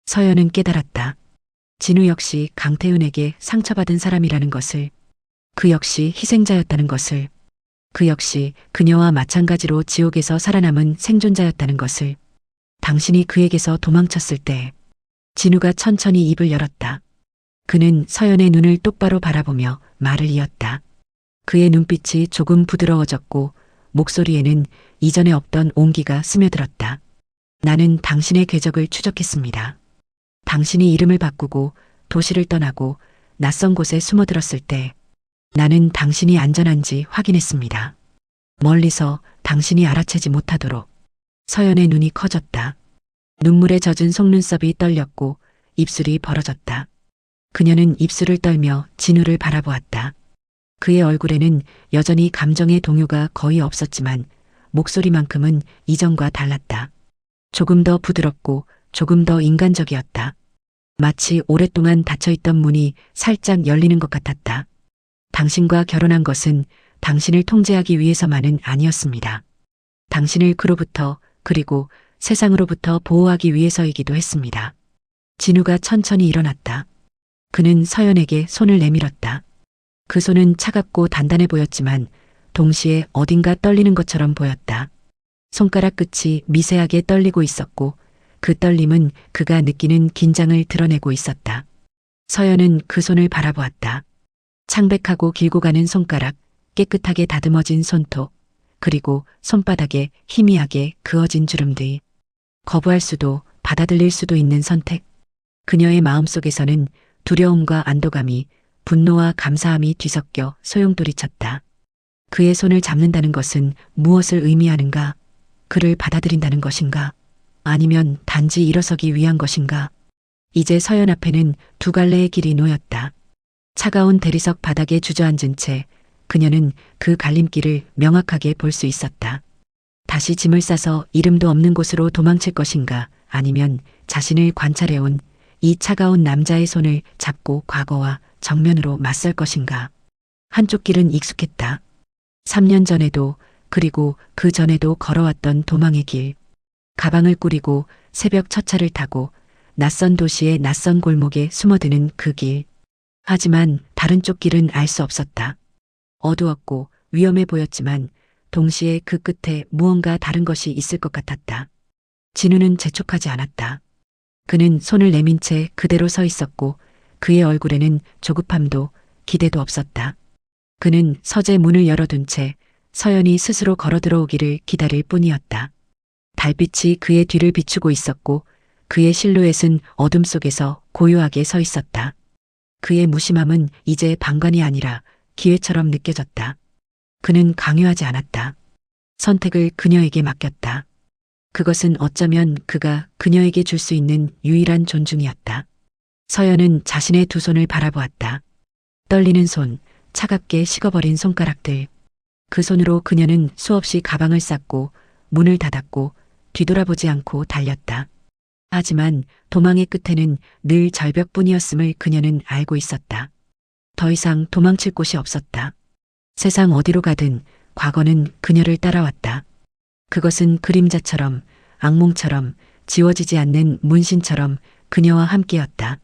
서연은 깨달았다. 진우 역시 강태은에게 상처받은 사람이라는 것을, 그 역시 희생자였다는 것을, 그 역시 그녀와 마찬가지로 지옥에서 살아남은 생존자였다는 것을. 당신이 그에게서 도망쳤을 때 진우가 천천히 입을 열었다. 그는 서연의 눈을 똑바로 바라보며 말을 이었다. 그의 눈빛이 조금 부드러워졌고 목소리에는 이전에 없던 온기가 스며들었다. 나는 당신의 궤적을 추적했습니다. 당신이 이름을 바꾸고 도시를 떠나고 낯선 곳에 숨어들었을 때 나는 당신이 안전한지 확인했습니다. 멀리서 당신이 알아채지 못하도록. 서연의 눈이 커졌다. 눈물에 젖은 속눈썹이 떨렸고 입술이 벌어졌다. 그녀는 입술을 떨며 진우를 바라보았다. 그의 얼굴에는 여전히 감정의 동요가 거의 없었지만 목소리만큼은 이전과 달랐다. 조금 더 부드럽고 조금 더 인간적이었다. 마치 오랫동안 닫혀있던 문이 살짝 열리는 것 같았다. 당신과 결혼한 것은 당신을 통제하기 위해서만은 아니었습니다. 당신을 그로부터 그리고 세상으로부터 보호하기 위해서이기도 했습니다. 진우가 천천히 일어났다. 그는 서연에게 손을 내밀었다. 그 손은 차갑고 단단해 보였지만 동시에 어딘가 떨리는 것처럼 보였다. 손가락 끝이 미세하게 떨리고 있었고 그 떨림은 그가 느끼는 긴장을 드러내고 있었다. 서연은 그 손을 바라보았다. 창백하고 길고 가는 손가락, 깨끗하게 다듬어진 손톱, 그리고 손바닥에 희미하게 그어진 주름들. 거부할 수도 받아들일 수도 있는 선택. 그녀의 마음속에서는 두려움과 안도감이, 분노와 감사함이 뒤섞여 소용돌이쳤다. 그의 손을 잡는다는 것은 무엇을 의미하는가? 그를 받아들인다는 것인가? 아니면 단지 일어서기 위한 것인가? 이제 서연 앞에는 두 갈래의 길이 놓였다. 차가운 대리석 바닥에 주저앉은 채 그녀는 그 갈림길을 명확하게 볼 수 있었다. 다시 짐을 싸서 이름도 없는 곳으로 도망칠 것인가? 아니면 자신을 관찰해온 이 차가운 남자의 손을 잡고 과거와 정면으로 맞설 것인가? 한쪽 길은 익숙했다. 3년 전에도 그리고 그 전에도 걸어왔던 도망의 길. 가방을 꾸리고 새벽 첫차를 타고 낯선 도시의 낯선 골목에 숨어드는 그 길. 하지만 다른 쪽 길은 알 수 없었다. 어두웠고 위험해 보였지만 동시에 그 끝에 무언가 다른 것이 있을 것 같았다. 진우는 재촉하지 않았다. 그는 손을 내민 채 그대로 서 있었고 그의 얼굴에는 조급함도 기대도 없었다. 그는 서재 문을 열어둔 채 서연이 스스로 걸어 들어오기를 기다릴 뿐이었다. 달빛이 그의 뒤를 비추고 있었고 그의 실루엣은 어둠 속에서 고요하게 서 있었다. 그의 무심함은 이제 방관이 아니라 기회처럼 느껴졌다. 그는 강요하지 않았다. 선택을 그녀에게 맡겼다. 그것은 어쩌면 그가 그녀에게 줄 수 있는 유일한 존중이었다. 서연은 자신의 두 손을 바라보았다. 떨리는 손, 차갑게 식어버린 손가락들. 그 손으로 그녀는 수없이 가방을 쌌고 문을 닫았고 뒤돌아보지 않고 달렸다. 하지만 도망의 끝에는 늘 절벽뿐이었음을 그녀는 알고 있었다. 더 이상 도망칠 곳이 없었다. 세상 어디로 가든 과거는 그녀를 따라왔다. 그것은 그림자처럼, 악몽처럼, 지워지지 않는 문신처럼 그녀와 함께였다.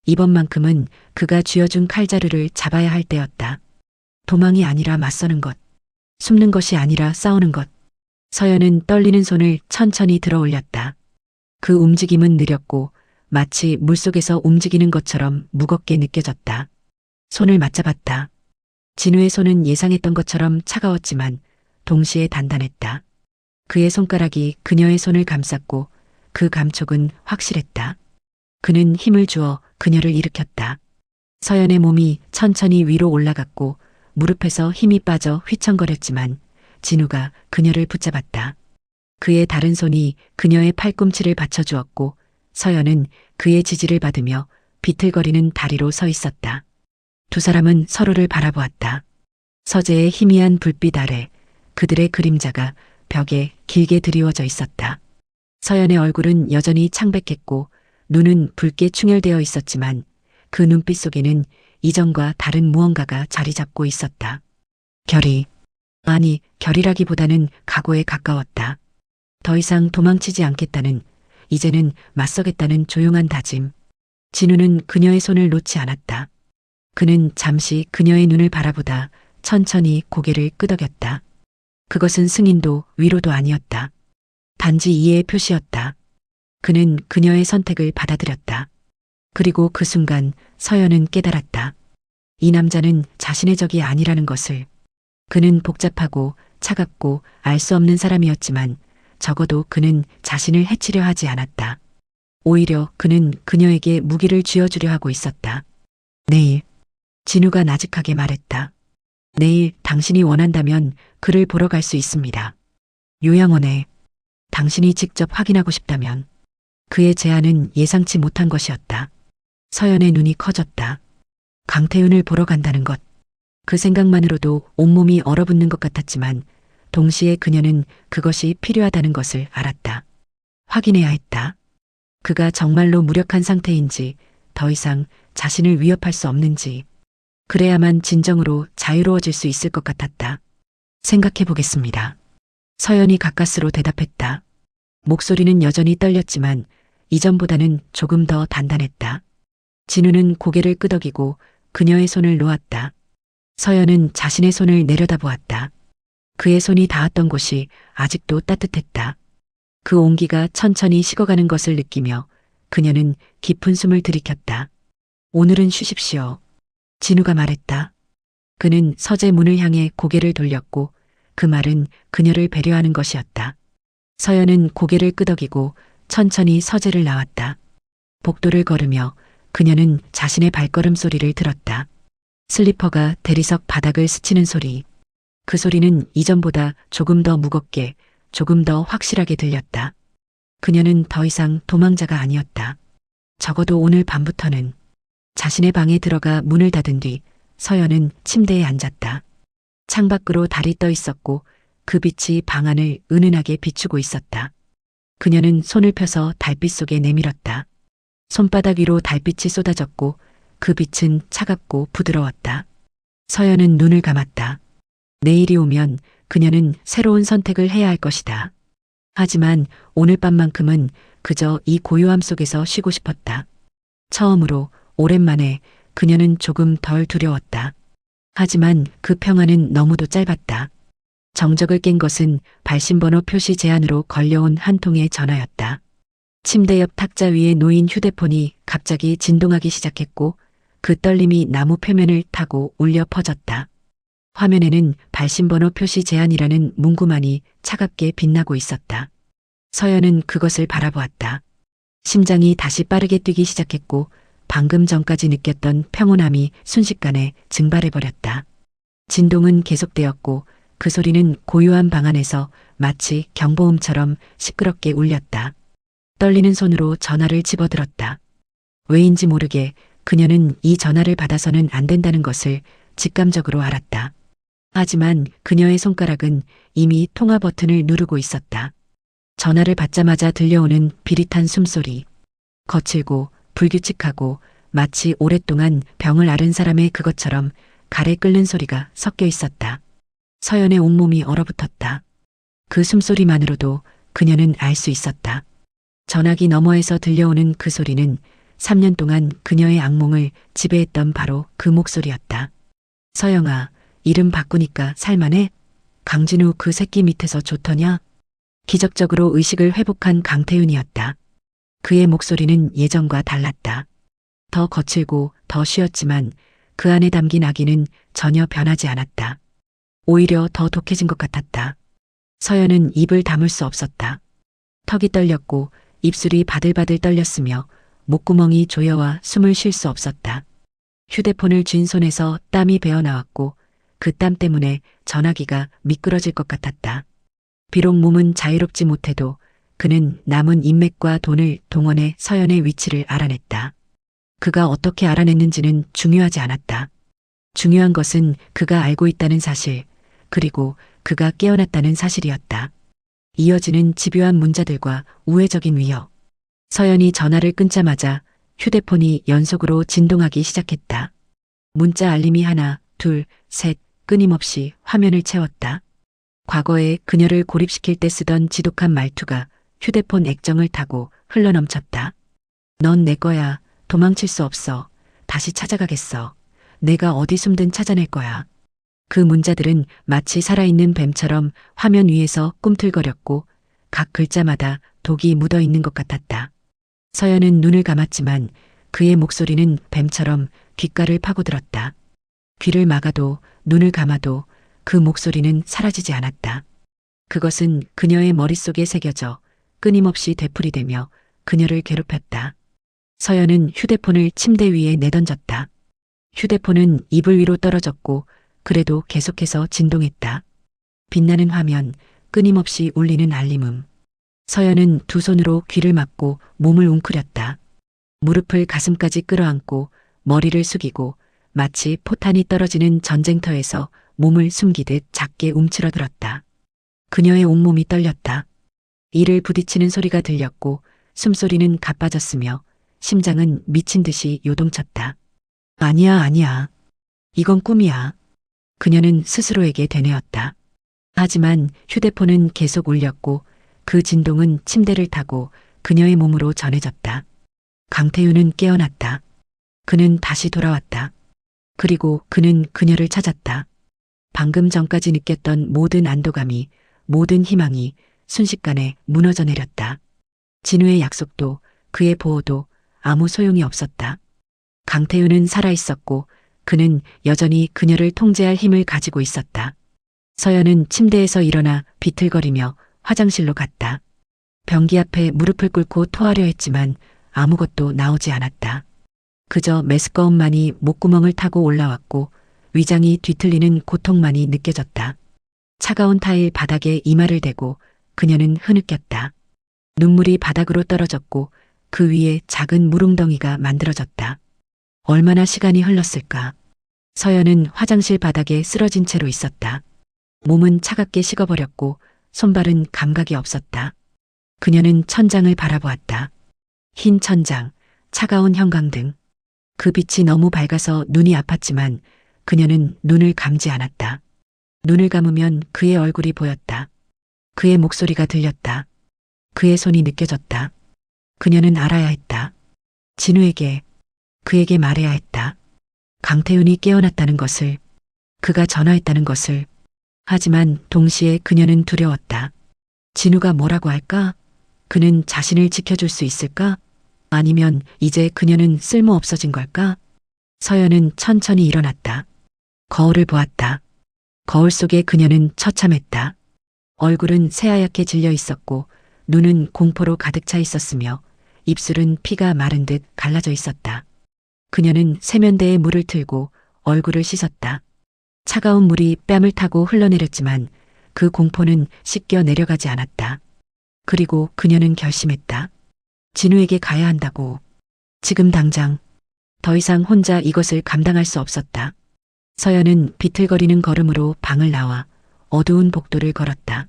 이번만큼은 그가 쥐어준 칼자루를 잡아야 할 때였다. 도망이 아니라 맞서는 것. 숨는 것이 아니라 싸우는 것. 서연은 떨리는 손을 천천히 들어 올렸다. 그 움직임은 느렸고 마치 물속에서 움직이는 것처럼 무겁게 느껴졌다. 손을 맞잡았다. 진우의 손은 예상했던 것처럼 차가웠지만 동시에 단단했다. 그의 손가락이 그녀의 손을 감쌌고 그 감촉은 확실했다. 그는 힘을 주어 그녀를 일으켰다. 서연의 몸이 천천히 위로 올라갔고 무릎에서 힘이 빠져 휘청거렸지만 진우가 그녀를 붙잡았다. 그의 다른 손이 그녀의 팔꿈치를 받쳐주었고 서연은 그의 지지를 받으며 비틀거리는 다리로 서 있었다. 두 사람은 서로를 바라보았다. 서재의 희미한 불빛 아래 그들의 그림자가 벽에 길게 드리워져 있었다. 서연의 얼굴은 여전히 창백했고 눈은 붉게 충혈되어 있었지만 그 눈빛 속에는 이전과 다른 무언가가 자리 잡고 있었다. 결의. 아니, 결이라기보다는 각오에 가까웠다. 더 이상 도망치지 않겠다는, 이제는 맞서겠다는 조용한 다짐. 진우는 그녀의 손을 놓지 않았다. 그는 잠시 그녀의 눈을 바라보다 천천히 고개를 끄덕였다. 그것은 승인도 위로도 아니었다. 단지 이해의 표시였다. 그는 그녀의 선택을 받아들였다. 그리고 그 순간 서연은 깨달았다. 이 남자는 자신의 적이 아니라는 것을. 그는 복잡하고 차갑고 알 수 없는 사람이었지만 적어도 그는 자신을 해치려 하지 않았다. 오히려 그는 그녀에게 무기를 쥐어주려 하고 있었다. 내일. 진우가 나직하게 말했다. 내일 당신이 원한다면 그를 보러 갈 수 있습니다. 요양원에. 당신이 직접 확인하고 싶다면. 그의 제안은 예상치 못한 것이었다. 서연의 눈이 커졌다. 강태윤을 보러 간다는 것. 그 생각만으로도 온몸이 얼어붙는 것 같았지만 동시에 그녀는 그것이 필요하다는 것을 알았다. 확인해야 했다. 그가 정말로 무력한 상태인지 더 이상 자신을 위협할 수 없는지. 그래야만 진정으로 자유로워질 수 있을 것 같았다. 생각해 보겠습니다. 서연이 가까스로 대답했다. 목소리는 여전히 떨렸지만 이전보다는 조금 더 단단했다. 진우는 고개를 끄덕이고 그녀의 손을 놓았다. 서연은 자신의 손을 내려다보았다. 그의 손이 닿았던 곳이 아직도 따뜻했다. 그 온기가 천천히 식어가는 것을 느끼며 그녀는 깊은 숨을 들이켰다. 오늘은 쉬십시오. 진우가 말했다. 그는 서재 문을 향해 고개를 돌렸고 그 말은 그녀를 배려하는 것이었다. 서연은 고개를 끄덕이고 천천히 서재를 나왔다. 복도를 걸으며 그녀는 자신의 발걸음 소리를 들었다. 슬리퍼가 대리석 바닥을 스치는 소리. 그 소리는 이전보다 조금 더 무겁게, 조금 더 확실하게 들렸다. 그녀는 더 이상 도망자가 아니었다. 적어도 오늘 밤부터는. 자신의 방에 들어가 문을 닫은 뒤 서연은 침대에 앉았다. 창밖으로 달이 떠 있었고 그 빛이 방 안을 은은하게 비추고 있었다. 그녀는 손을 펴서 달빛 속에 내밀었다. 손바닥 위로 달빛이 쏟아졌고 그 빛은 차갑고 부드러웠다. 서연은 눈을 감았다. 내일이 오면 그녀는 새로운 선택을 해야 할 것이다. 하지만 오늘 밤만큼은 그저 이 고요함 속에서 쉬고 싶었다. 처음으로 오랜만에 그녀는 조금 덜 두려웠다. 하지만 그 평화는 너무도 짧았다. 정적을 깬 것은 발신번호 표시 제한으로 걸려온 한 통의 전화였다. 침대 옆 탁자 위에 놓인 휴대폰이 갑자기 진동하기 시작했고 그 떨림이 나무 표면을 타고 울려 퍼졌다. 화면에는 발신번호 표시 제한이라는 문구만이 차갑게 빛나고 있었다. 서연은 그것을 바라보았다. 심장이 다시 빠르게 뛰기 시작했고 방금 전까지 느꼈던 평온함이 순식간에 증발해버렸다. 진동은 계속되었고 그 소리는 고요한 방 안에서 마치 경보음처럼 시끄럽게 울렸다. 떨리는 손으로 전화를 집어들었다. 왜인지 모르게 그녀는 이 전화를 받아서는 안 된다는 것을 직감적으로 알았다. 하지만 그녀의 손가락은 이미 통화 버튼을 누르고 있었다. 전화를 받자마자 들려오는 비릿한 숨소리. 거칠고 불규칙하고 마치 오랫동안 병을 앓은 사람의 그것처럼 가래 끓는 소리가 섞여 있었다. 서연의 온몸이 얼어붙었다. 그 숨소리만으로도 그녀는 알 수 있었다. 전화기 너머에서 들려오는 그 소리는 3년 동안 그녀의 악몽을 지배했던 바로 그 목소리였다. 서영아, 이름 바꾸니까 살만해? 강진우 그 새끼 밑에서 좋더냐? 기적적으로 의식을 회복한 강태윤이었다. 그의 목소리는 예전과 달랐다. 더 거칠고 더 쉬었지만 그 안에 담긴 악의는 전혀 변하지 않았다. 오히려 더 독해진 것 같았다. 서연은 입을 다물 수 없었다. 턱이 떨렸고 입술이 바들바들 떨렸으며 목구멍이 조여와 숨을 쉴 수 없었다. 휴대폰을 쥔 손에서 땀이 배어나왔고 그 땀 때문에 전화기가 미끄러질 것 같았다. 비록 몸은 자유롭지 못해도 그는 남은 인맥과 돈을 동원해 서연의 위치를 알아냈다. 그가 어떻게 알아냈는지는 중요하지 않았다. 중요한 것은 그가 알고 있다는 사실, 그리고 그가 깨어났다는 사실이었다. 이어지는 집요한 문자들과 우회적인 위협. 서연이 전화를 끊자마자 휴대폰이 연속으로 진동하기 시작했다. 문자 알림이 하나, 둘, 셋, 끊임없이 화면을 채웠다. 과거에 그녀를 고립시킬 때 쓰던 지독한 말투가 휴대폰 액정을 타고 흘러넘쳤다. 넌 내 거야. 도망칠 수 없어. 다시 찾아가겠어. 내가 어디 숨든 찾아낼 거야. 그 문자들은 마치 살아있는 뱀처럼 화면 위에서 꿈틀거렸고 각 글자마다 독이 묻어 있는 것 같았다. 서연은 눈을 감았지만 그의 목소리는 뱀처럼 귓가를 파고들었다. 귀를 막아도 눈을 감아도 그 목소리는 사라지지 않았다. 그것은 그녀의 머릿속에 새겨져 끊임없이 되풀이되며 그녀를 괴롭혔다. 서연은 휴대폰을 침대 위에 내던졌다. 휴대폰은 이불 위로 떨어졌고 그래도 계속해서 진동했다. 빛나는 화면, 끊임없이 울리는 알림음. 서연은 두 손으로 귀를 막고 몸을 웅크렸다. 무릎을 가슴까지 끌어안고 머리를 숙이고 마치 포탄이 떨어지는 전쟁터에서 몸을 숨기듯 작게 움츠러들었다. 그녀의 온몸이 떨렸다. 이를 부딪히는 소리가 들렸고 숨소리는 가빠졌으며 심장은 미친 듯이 요동쳤다. 아니야, 아니야. 이건 꿈이야. 그녀는 스스로에게 되뇌었다. 하지만 휴대폰은 계속 울렸고 그 진동은 침대를 타고 그녀의 몸으로 전해졌다. 강태윤은 깨어났다. 그는 다시 돌아왔다. 그리고 그는 그녀를 찾았다. 방금 전까지 느꼈던 모든 안도감이, 모든 희망이 순식간에 무너져 내렸다. 진우의 약속도 그의 보호도 아무 소용이 없었다. 강태윤은 살아있었고 그는 여전히 그녀를 통제할 힘을 가지고 있었다. 서연은 침대에서 일어나 비틀거리며 화장실로 갔다. 변기 앞에 무릎을 꿇고 토하려 했지만 아무것도 나오지 않았다. 그저 메스꺼움만이 목구멍을 타고 올라왔고 위장이 뒤틀리는 고통만이 느껴졌다. 차가운 타일 바닥에 이마를 대고 그녀는 흐느꼈다. 눈물이 바닥으로 떨어졌고 그 위에 작은 물웅덩이가 만들어졌다. 얼마나 시간이 흘렀을까? 서연은 화장실 바닥에 쓰러진 채로 있었다. 몸은 차갑게 식어버렸고 손발은 감각이 없었다. 그녀는 천장을 바라보았다. 흰 천장, 차가운 형광등. 그 빛이 너무 밝아서 눈이 아팠지만 그녀는 눈을 감지 않았다. 눈을 감으면 그의 얼굴이 보였다. 그의 목소리가 들렸다. 그의 손이 느껴졌다. 그녀는 알아야 했다. 진우에게, 그에게 말해야 했다. 강태윤이 깨어났다는 것을, 그가 전화했다는 것을. 하지만 동시에 그녀는 두려웠다. 진우가 뭐라고 할까? 그는 자신을 지켜줄 수 있을까? 아니면 이제 그녀는 쓸모 없어진 걸까? 서연은 천천히 일어났다. 거울을 보았다. 거울 속에 그녀는 처참했다. 얼굴은 새하얗게 질려 있었고 눈은 공포로 가득 차 있었으며 입술은 피가 마른 듯 갈라져 있었다. 그녀는 세면대에 물을 틀고 얼굴을 씻었다. 차가운 물이 뺨을 타고 흘러내렸지만 그 공포는 씻겨 내려가지 않았다. 그리고 그녀는 결심했다. 진우에게 가야 한다고. 지금 당장. 더 이상 혼자 이것을 감당할 수 없었다. 서연은 비틀거리는 걸음으로 방을 나와 어두운 복도를 걸었다.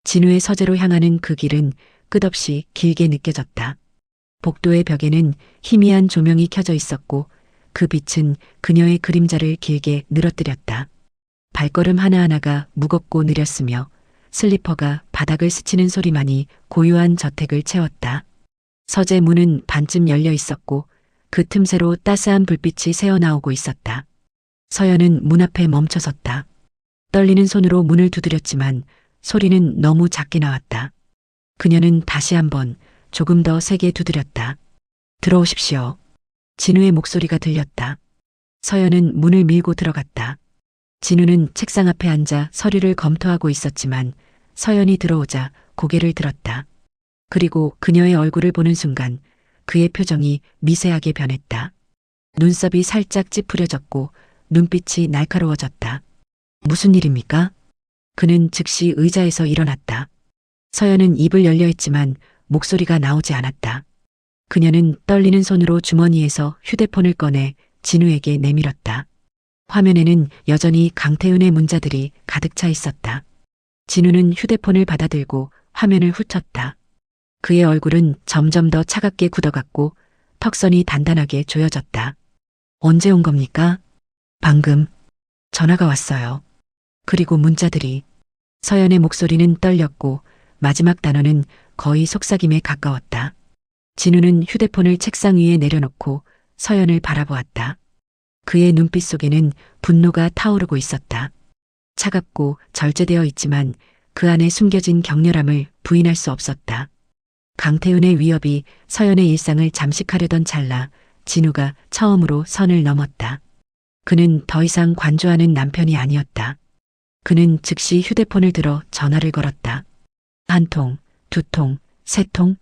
진우의 서재로 향하는 그 길은 끝없이 길게 느껴졌다. 복도의 벽에는 희미한 조명이 켜져 있었고 그 빛은 그녀의 그림자를 길게 늘어뜨렸다. 발걸음 하나하나가 무겁고 느렸으며 슬리퍼가 바닥을 스치는 소리만이 고요한 저택을 채웠다. 서재 문은 반쯤 열려 있었고 그 틈새로 따스한 불빛이 새어나오고 있었다. 서연은 문 앞에 멈춰섰다. 떨리는 손으로 문을 두드렸지만 소리는 너무 작게 나왔다. 그녀는 다시 한번 조금 더 세게 두드렸다. 들어오십시오. 진우의 목소리가 들렸다. 서연은 문을 밀고 들어갔다. 진우는 책상 앞에 앉아 서류를 검토하고 있었지만 서연이 들어오자 고개를 들었다. 그리고 그녀의 얼굴을 보는 순간 그의 표정이 미세하게 변했다. 눈썹이 살짝 찌푸려졌고 눈빛이 날카로워졌다. 무슨 일입니까? 그는 즉시 의자에서 일어났다. 서연은 입을 열려 했지만 목소리가 나오지 않았다. 그녀는 떨리는 손으로 주머니에서 휴대폰을 꺼내 진우에게 내밀었다. 화면에는 여전히 강태윤의 문자들이 가득 차 있었다. 진우는 휴대폰을 받아들고 화면을 훑었다. 그의 얼굴은 점점 더 차갑게 굳어갔고 턱선이 단단하게 조여졌다. 언제 온 겁니까? 방금 전화가 왔어요. 그리고 문자들이. 서연의 목소리는 떨렸고 마지막 단어는 거의 속삭임에 가까웠다. 진우는 휴대폰을 책상 위에 내려놓고 서연을 바라보았다. 그의 눈빛 속에는 분노가 타오르고 있었다. 차갑고 절제되어 있지만 그 안에 숨겨진 격렬함을 부인할 수 없었다. 강태훈의 위협이 서연의 일상을 잠식하려던 찰나 진우가 처음으로 선을 넘었다. 그는 더 이상 관조하는 남편이 아니었다. 그는 즉시 휴대폰을 들어 전화를 걸었다. 한 통, 두 통, 세 통.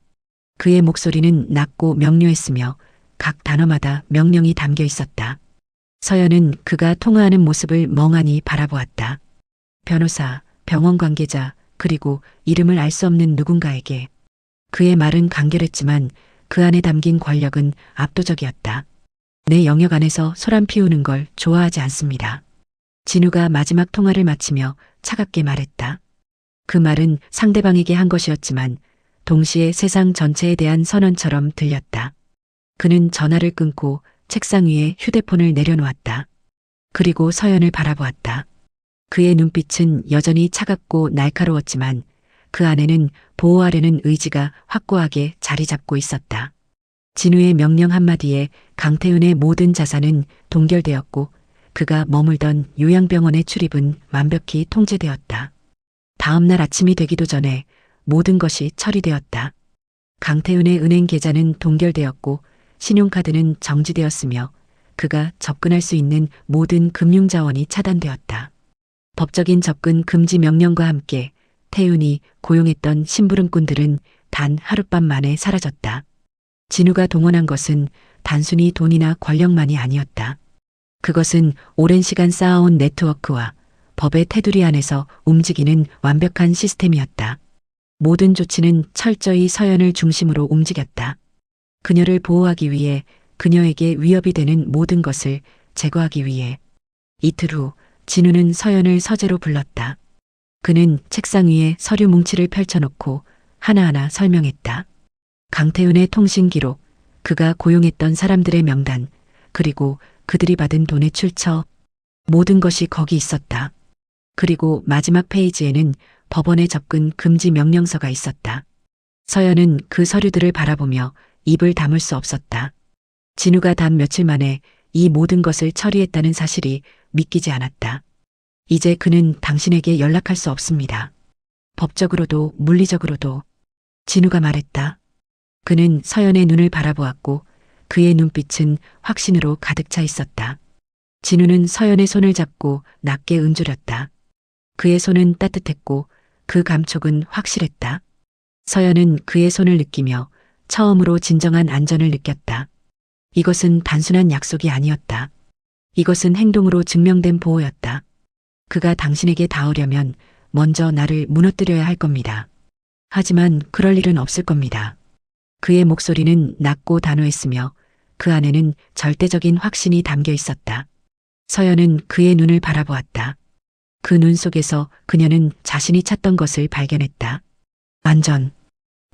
그의 목소리는 낮고 명료했으며 각 단어마다 명령이 담겨 있었다. 서연은 그가 통화하는 모습을 멍하니 바라보았다. 변호사, 병원 관계자, 그리고 이름을 알 수 없는 누군가에게. 그의 말은 간결했지만 그 안에 담긴 권력은 압도적이었다. 내 영역 안에서 소란 피우는 걸 좋아하지 않습니다. 진우가 마지막 통화를 마치며 차갑게 말했다. 그 말은 상대방에게 한 것이었지만 동시에 세상 전체에 대한 선언처럼 들렸다. 그는 전화를 끊고 책상 위에 휴대폰을 내려놓았다. 그리고 서연을 바라보았다. 그의 눈빛은 여전히 차갑고 날카로웠지만 그 안에는 보호하려는 의지가 확고하게 자리 잡고 있었다. 진우의 명령 한마디에 강태훈의 모든 자산은 동결되었고 그가 머물던 요양병원의 출입은 완벽히 통제되었다. 다음 날 아침이 되기도 전에 모든 것이 처리되었다. 강태훈의 은행 계좌는 동결되었고 신용카드는 정지되었으며 그가 접근할 수 있는 모든 금융자원이 차단되었다. 법적인 접근 금지 명령과 함께 태훈이 고용했던 심부름꾼들은 단 하룻밤 만에 사라졌다. 진우가 동원한 것은 단순히 돈이나 권력만이 아니었다. 그것은 오랜 시간 쌓아온 네트워크와 법의 테두리 안에서 움직이는 완벽한 시스템이었다. 모든 조치는 철저히 서연을 중심으로 움직였다. 그녀를 보호하기 위해, 그녀에게 위협이 되는 모든 것을 제거하기 위해. 이틀 후 진우는 서연을 서재로 불렀다. 그는 책상 위에 서류 뭉치를 펼쳐놓고 하나하나 설명했다. 강태훈의 통신 기록, 그가 고용했던 사람들의 명단, 그리고 그들이 받은 돈의 출처, 모든 것이 거기 있었다. 그리고 마지막 페이지에는 법원의 접근 금지 명령서가 있었다. 서연은 그 서류들을 바라보며 입을 다물 수 없었다. 진우가 단 며칠 만에 이 모든 것을 처리했다는 사실이 믿기지 않았다. 이제 그는 당신에게 연락할 수 없습니다. 법적으로도 물리적으로도. 진우가 말했다. 그는 서연의 눈을 바라보았고 그의 눈빛은 확신으로 가득 차 있었다. 진우는 서연의 손을 잡고 낮게 은조렸다. 그의 손은 따뜻했고 그 감촉은 확실했다. 서연은 그의 손을 느끼며 처음으로 진정한 안전을 느꼈다. 이것은 단순한 약속이 아니었다. 이것은 행동으로 증명된 보호였다. 그가 당신에게 닿으려면 먼저 나를 무너뜨려야 할 겁니다. 하지만 그럴 일은 없을 겁니다. 그의 목소리는 낮고 단호했으며 그 안에는 절대적인 확신이 담겨 있었다. 서연은 그의 눈을 바라보았다. 그 눈 속에서 그녀는 자신이 찾던 것을 발견했다. 안전,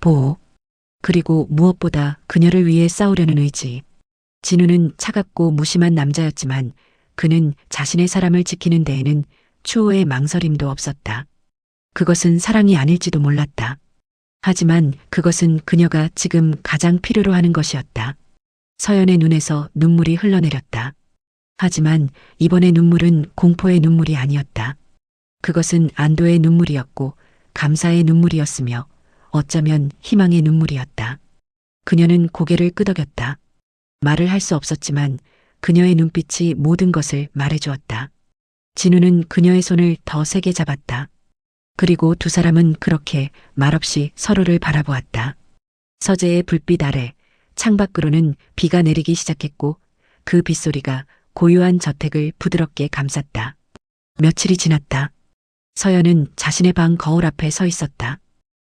보호, 그리고 무엇보다 그녀를 위해 싸우려는 의지. 진우는 차갑고 무심한 남자였지만 그는 자신의 사람을 지키는 데에는 추호의 망설임도 없었다. 그것은 사랑이 아닐지도 몰랐다. 하지만 그것은 그녀가 지금 가장 필요로 하는 것이었다. 서연의 눈에서 눈물이 흘러내렸다. 하지만 이번의 눈물은 공포의 눈물이 아니었다. 그것은 안도의 눈물이었고 감사의 눈물이었으며 어쩌면 희망의 눈물이었다. 그녀는 고개를 끄덕였다. 말을 할 수 없었지만 그녀의 눈빛이 모든 것을 말해주었다. 진우는 그녀의 손을 더 세게 잡았다. 그리고 두 사람은 그렇게 말없이 서로를 바라보았다. 서재의 불빛 아래 창밖으로는 비가 내리기 시작했고 그 빗소리가 고요한 저택을 부드럽게 감쌌다. 며칠이 지났다. 서연은 자신의 방 거울 앞에 서 있었다.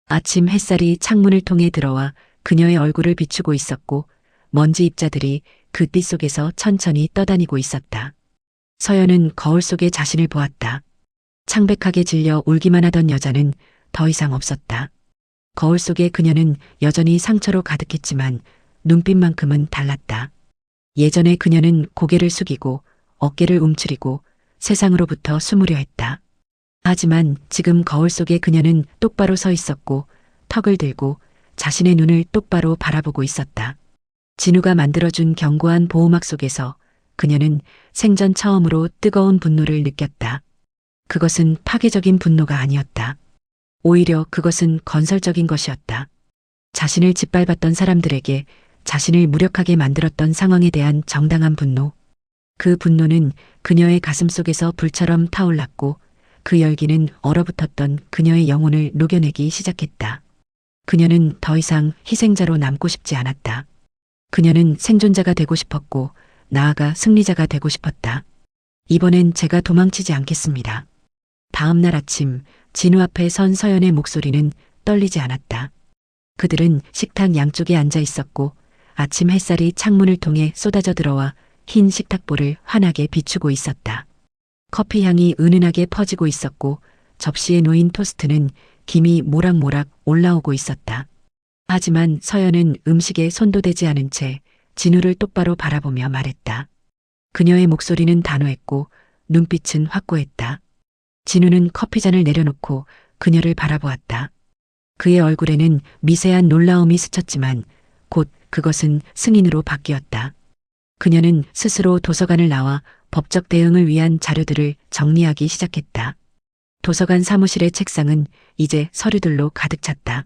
아침 햇살이 창문을 통해 들어와 그녀의 얼굴을 비추고 있었고 먼지 입자들이 그 빛 속에서 천천히 떠다니고 있었다. 서연은 거울 속에 자신을 보았다. 창백하게 질려 울기만 하던 여자는 더 이상 없었다. 거울 속의 그녀는 여전히 상처로 가득했지만 눈빛만큼은 달랐다. 예전에 그녀는 고개를 숙이고 어깨를 움츠리고 세상으로부터 숨으려 했다. 하지만 지금 거울 속의 그녀는 똑바로 서 있었고 턱을 들고 자신의 눈을 똑바로 바라보고 있었다. 진우가 만들어준 견고한 보호막 속에서 그녀는 생전 처음으로 뜨거운 분노를 느꼈다. 그것은 파괴적인 분노가 아니었다. 오히려 그것은 건설적인 것이었다. 자신을 짓밟았던 사람들에게 자신을 무력하게 만들었던 상황에 대한 정당한 분노. 그 분노는 그녀의 가슴 속에서 불처럼 타올랐고 그 열기는 얼어붙었던 그녀의 영혼을 녹여내기 시작했다. 그녀는 더 이상 희생자로 남고 싶지 않았다. 그녀는 생존자가 되고 싶었고 나아가 승리자가 되고 싶었다. 이번엔 제가 도망치지 않겠습니다. 다음 날 아침 진우 앞에 선 서연의 목소리는 떨리지 않았다. 그들은 식탁 양쪽에 앉아 있었고 아침 햇살이 창문을 통해 쏟아져 들어와 흰 식탁볼을 환하게 비추고 있었다. 커피 향이 은은하게 퍼지고 있었고 접시에 놓인 토스트는 김이 모락모락 올라오고 있었다. 하지만 서연은 음식에 손도 대지 않은 채 진우를 똑바로 바라보며 말했다. 그녀의 목소리는 단호했고 눈빛은 확고했다. 진우는 커피잔을 내려놓고 그녀를 바라보았다. 그의 얼굴에는 미세한 놀라움이 스쳤지만 곧 그것은 승인으로 바뀌었다. 그녀는 스스로 도서관을 나와 법적 대응을 위한 자료들을 정리하기 시작했다. 도서관 사무실의 책상은 이제 서류들로 가득 찼다.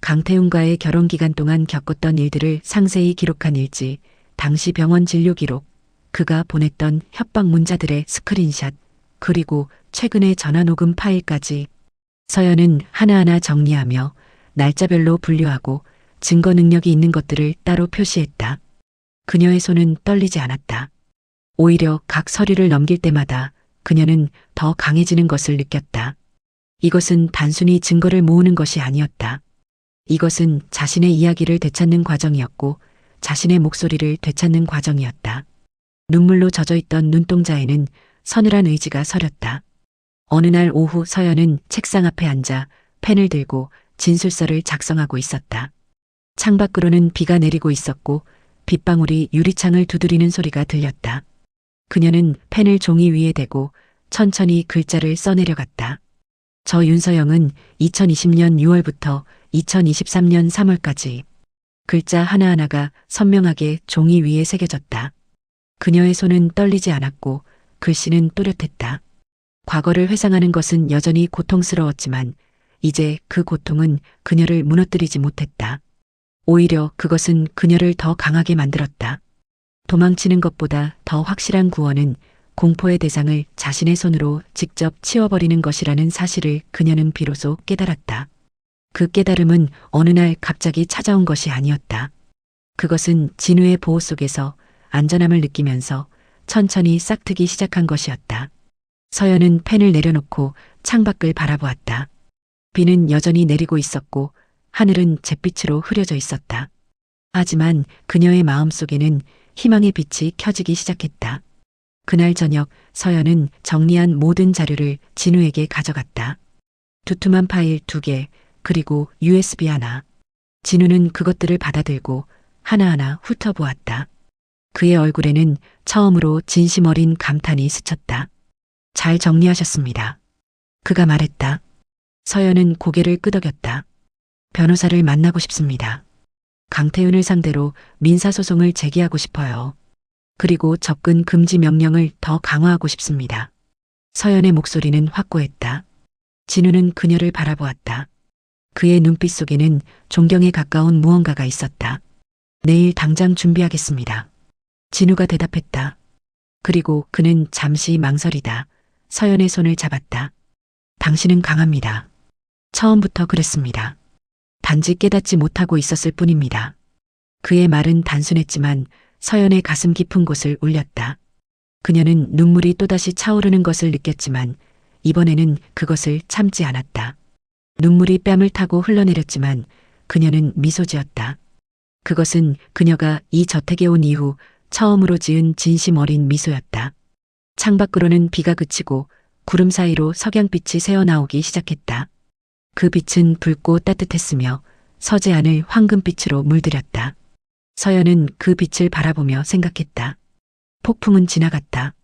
강태훈과의 결혼 기간 동안 겪었던 일들을 상세히 기록한 일지, 당시 병원 진료 기록, 그가 보냈던 협박 문자들의 스크린샷, 그리고 최근의 전화 녹음 파일까지. 서연은 하나하나 정리하며 날짜별로 분류하고 증거 능력이 있는 것들을 따로 표시했다. 그녀의 손은 떨리지 않았다. 오히려 각 서류를 넘길 때마다 그녀는 더 강해지는 것을 느꼈다. 이것은 단순히 증거를 모으는 것이 아니었다. 이것은 자신의 이야기를 되찾는 과정이었고 자신의 목소리를 되찾는 과정이었다. 눈물로 젖어있던 눈동자에는 서늘한 의지가 서렸다. 어느 날 오후 서연은 책상 앞에 앉아 펜을 들고 진술서를 작성하고 있었다. 창밖으로는 비가 내리고 있었고 빗방울이 유리창을 두드리는 소리가 들렸다. 그녀는 펜을 종이 위에 대고 천천히 글자를 써내려갔다. 저 윤서영은 2020년 6월부터 2023년 3월까지. 글자 하나하나가 선명하게 종이 위에 새겨졌다. 그녀의 손은 떨리지 않았고 글씨는 또렷했다. 과거를 회상하는 것은 여전히 고통스러웠지만 이제 그 고통은 그녀를 무너뜨리지 못했다. 오히려 그것은 그녀를 더 강하게 만들었다. 도망치는 것보다 더 확실한 구원은 공포의 대상을 자신의 손으로 직접 치워버리는 것이라는 사실을 그녀는 비로소 깨달았다. 그 깨달음은 어느 날 갑자기 찾아온 것이 아니었다. 그것은 진우의 보호 속에서 안전함을 느끼면서 천천히 싹트기 시작한 것이었다. 서연은 펜을 내려놓고 창밖을 바라보았다. 비는 여전히 내리고 있었고 하늘은 잿빛으로 흐려져 있었다. 하지만 그녀의 마음속에는 희망의 빛이 켜지기 시작했다. 그날 저녁 서연은 정리한 모든 자료를 진우에게 가져갔다. 두툼한 파일 2개, 그리고 USB 하나. 진우는 그것들을 받아들고 하나하나 훑어보았다. 그의 얼굴에는 처음으로 진심 어린 감탄이 스쳤다. 잘 정리하셨습니다. 그가 말했다. 서연은 고개를 끄덕였다. 변호사를 만나고 싶습니다. 강태윤을 상대로 민사소송을 제기하고 싶어요. 그리고 접근 금지 명령을 더 강화하고 싶습니다. 서연의 목소리는 확고했다. 진우는 그녀를 바라보았다. 그의 눈빛 속에는 존경에 가까운 무언가가 있었다. 내일 당장 준비하겠습니다. 진우가 대답했다. 그리고 그는 잠시 망설이다 서연의 손을 잡았다. 당신은 강합니다. 처음부터 그랬습니다. 단지 깨닫지 못하고 있었을 뿐입니다. 그의 말은 단순했지만 서연의 가슴 깊은 곳을 울렸다. 그녀는 눈물이 또다시 차오르는 것을 느꼈지만 이번에는 그것을 참지 않았다. 눈물이 뺨을 타고 흘러내렸지만 그녀는 미소 지었다. 그것은 그녀가 이 저택에 온 이후 처음으로 지은 진심 어린 미소였다. 창밖으로는 비가 그치고 구름 사이로 석양빛이 새어나오기 시작했다. 그 빛은 붉고 따뜻했으며 서재안을 황금빛으로 물들였다. 서연은 그 빛을 바라보며 생각했다. 폭풍은 지나갔다.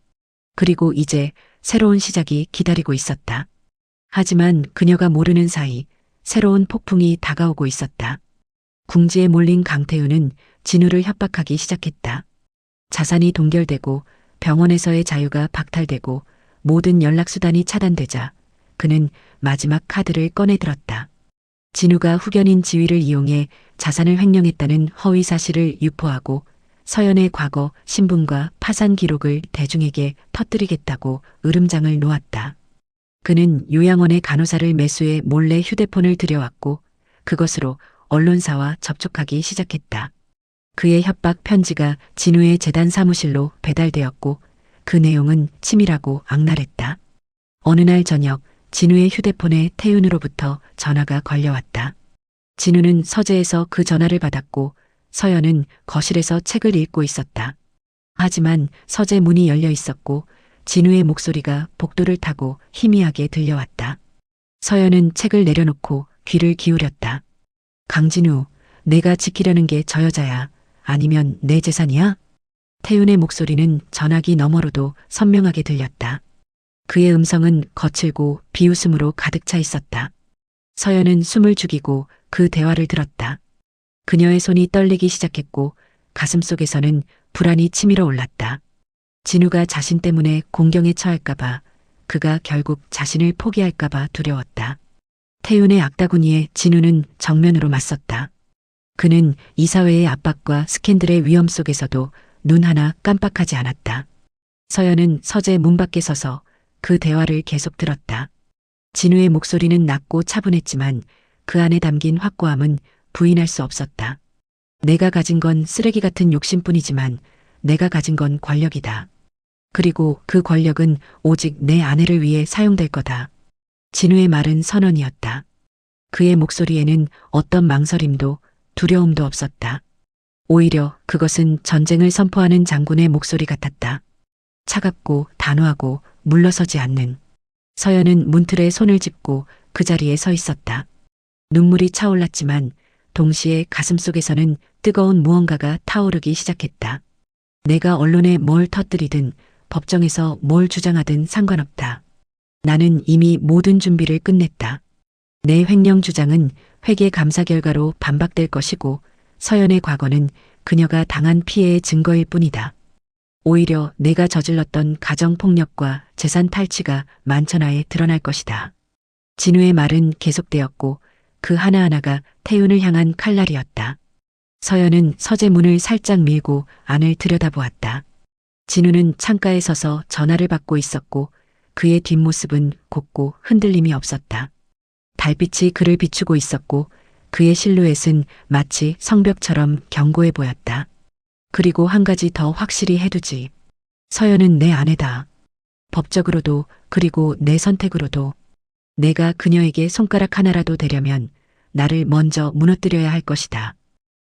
그리고 이제 새로운 시작이 기다리고 있었다. 하지만 그녀가 모르는 사이 새로운 폭풍이 다가오고 있었다. 궁지에 몰린 강태우는 진우를 협박하기 시작했다. 자산이 동결되고 병원에서의 자유가 박탈되고 모든 연락수단이 차단되자 그는 마지막 카드를 꺼내들었다. 진우가 후견인 지위를 이용해 자산을 횡령했다는 허위 사실을 유포하고 서연의 과거 신분과 파산 기록을 대중에게 터뜨리겠다고 으름장을 놓았다. 그는 요양원의 간호사를 매수해 몰래 휴대폰을 들여왔고 그것으로 언론사와 접촉하기 시작했다. 그의 협박 편지가 진우의 재단 사무실로 배달되었고 그 내용은 치밀하고 악랄했다. 어느 날 저녁 진우의 휴대폰에 태윤으로부터 전화가 걸려왔다. 진우는 서재에서 그 전화를 받았고 서연은 거실에서 책을 읽고 있었다. 하지만 서재 문이 열려 있었고 진우의 목소리가 복도를 타고 희미하게 들려왔다. 서연은 책을 내려놓고 귀를 기울였다. 강진우, 내가 지키려는 게 저 여자야. 아니면 내 재산이야? 태윤의 목소리는 전화기 너머로도 선명하게 들렸다. 그의 음성은 거칠고 비웃음으로 가득 차 있었다. 서연은 숨을 죽이고 그 대화를 들었다. 그녀의 손이 떨리기 시작했고 가슴속에서는 불안이 치밀어 올랐다. 진우가 자신 때문에 공경에 처할까봐, 그가 결국 자신을 포기할까봐 두려웠다. 태윤의 악다구니에 진우는 정면으로 맞섰다. 그는 이사회의 압박과 스캔들의 위험 속에서도 눈 하나 깜빡하지 않았다. 서연은 서재 문 밖에 서서 그 대화를 계속 들었다. 진우의 목소리는 낮고 차분했지만 그 안에 담긴 확고함은 부인할 수 없었다. 내가 가진 건 쓰레기 같은 욕심뿐이지만 내가 가진 건 권력이다. 그리고 그 권력은 오직 내 아내를 위해 사용될 거다. 진우의 말은 선언이었다. 그의 목소리에는 어떤 망설임도 두려움도 없었다. 오히려 그것은 전쟁을 선포하는 장군의 목소리 같았다. 차갑고 단호하고 물러서지 않는. 서연은 문틀에 손을 짚고 그 자리에 서 있었다. 눈물이 차올랐지만 동시에 가슴속에서는 뜨거운 무언가가 타오르기 시작했다. 내가 언론에 뭘 터뜨리든 법정에서 뭘 주장하든 상관없다. 나는 이미 모든 준비를 끝냈다. 내 횡령 주장은 회계 감사 결과로 반박될 것이고 서연의 과거는 그녀가 당한 피해의 증거일 뿐이다. 오히려 내가 저질렀던 가정폭력과 재산 탈취가 만천하에 드러날 것이다. 진우의 말은 계속되었고 그 하나하나가 태윤을 향한 칼날이었다. 서연은 서재 문을 살짝 밀고 안을 들여다보았다. 진우는 창가에 서서 전화를 받고 있었고 그의 뒷모습은 곱고 흔들림이 없었다. 달빛이 그를 비추고 있었고 그의 실루엣은 마치 성벽처럼 견고해 보였다. 그리고 한 가지 더 확실히 해두지. 서연은 내 아내다. 법적으로도 그리고 내 선택으로도. 내가 그녀에게 손가락 하나라도 대려면 나를 먼저 무너뜨려야 할 것이다.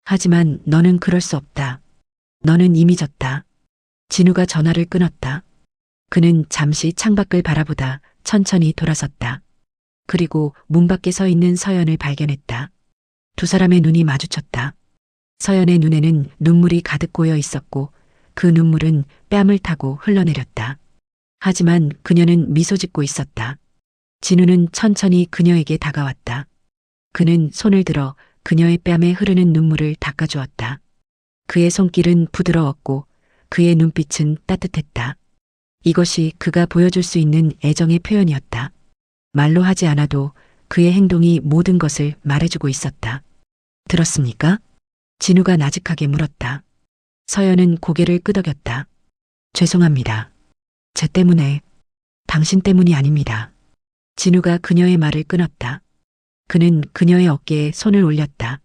하지만 너는 그럴 수 없다. 너는 이미 졌다. 진우가 전화를 끊었다. 그는 잠시 창밖을 바라보다 천천히 돌아섰다. 그리고 문 밖에 서 있는 서연을 발견했다. 두 사람의 눈이 마주쳤다. 서연의 눈에는 눈물이 가득 고여 있었고 그 눈물은 뺨을 타고 흘러내렸다. 하지만 그녀는 미소 짓고 있었다. 진우는 천천히 그녀에게 다가왔다. 그는 손을 들어 그녀의 뺨에 흐르는 눈물을 닦아주었다. 그의 손길은 부드러웠고 그의 눈빛은 따뜻했다. 이것이 그가 보여줄 수 있는 애정의 표현이었다. 말로 하지 않아도 그의 행동이 모든 것을 말해주고 있었다. 들었습니까? 진우가 나직하게 물었다. 서연은 고개를 끄덕였다. 죄송합니다. 제 때문에, 당신 때문이 아닙니다. 진우가 그녀의 말을 끊었다. 그는 그녀의 어깨에 손을 올렸다.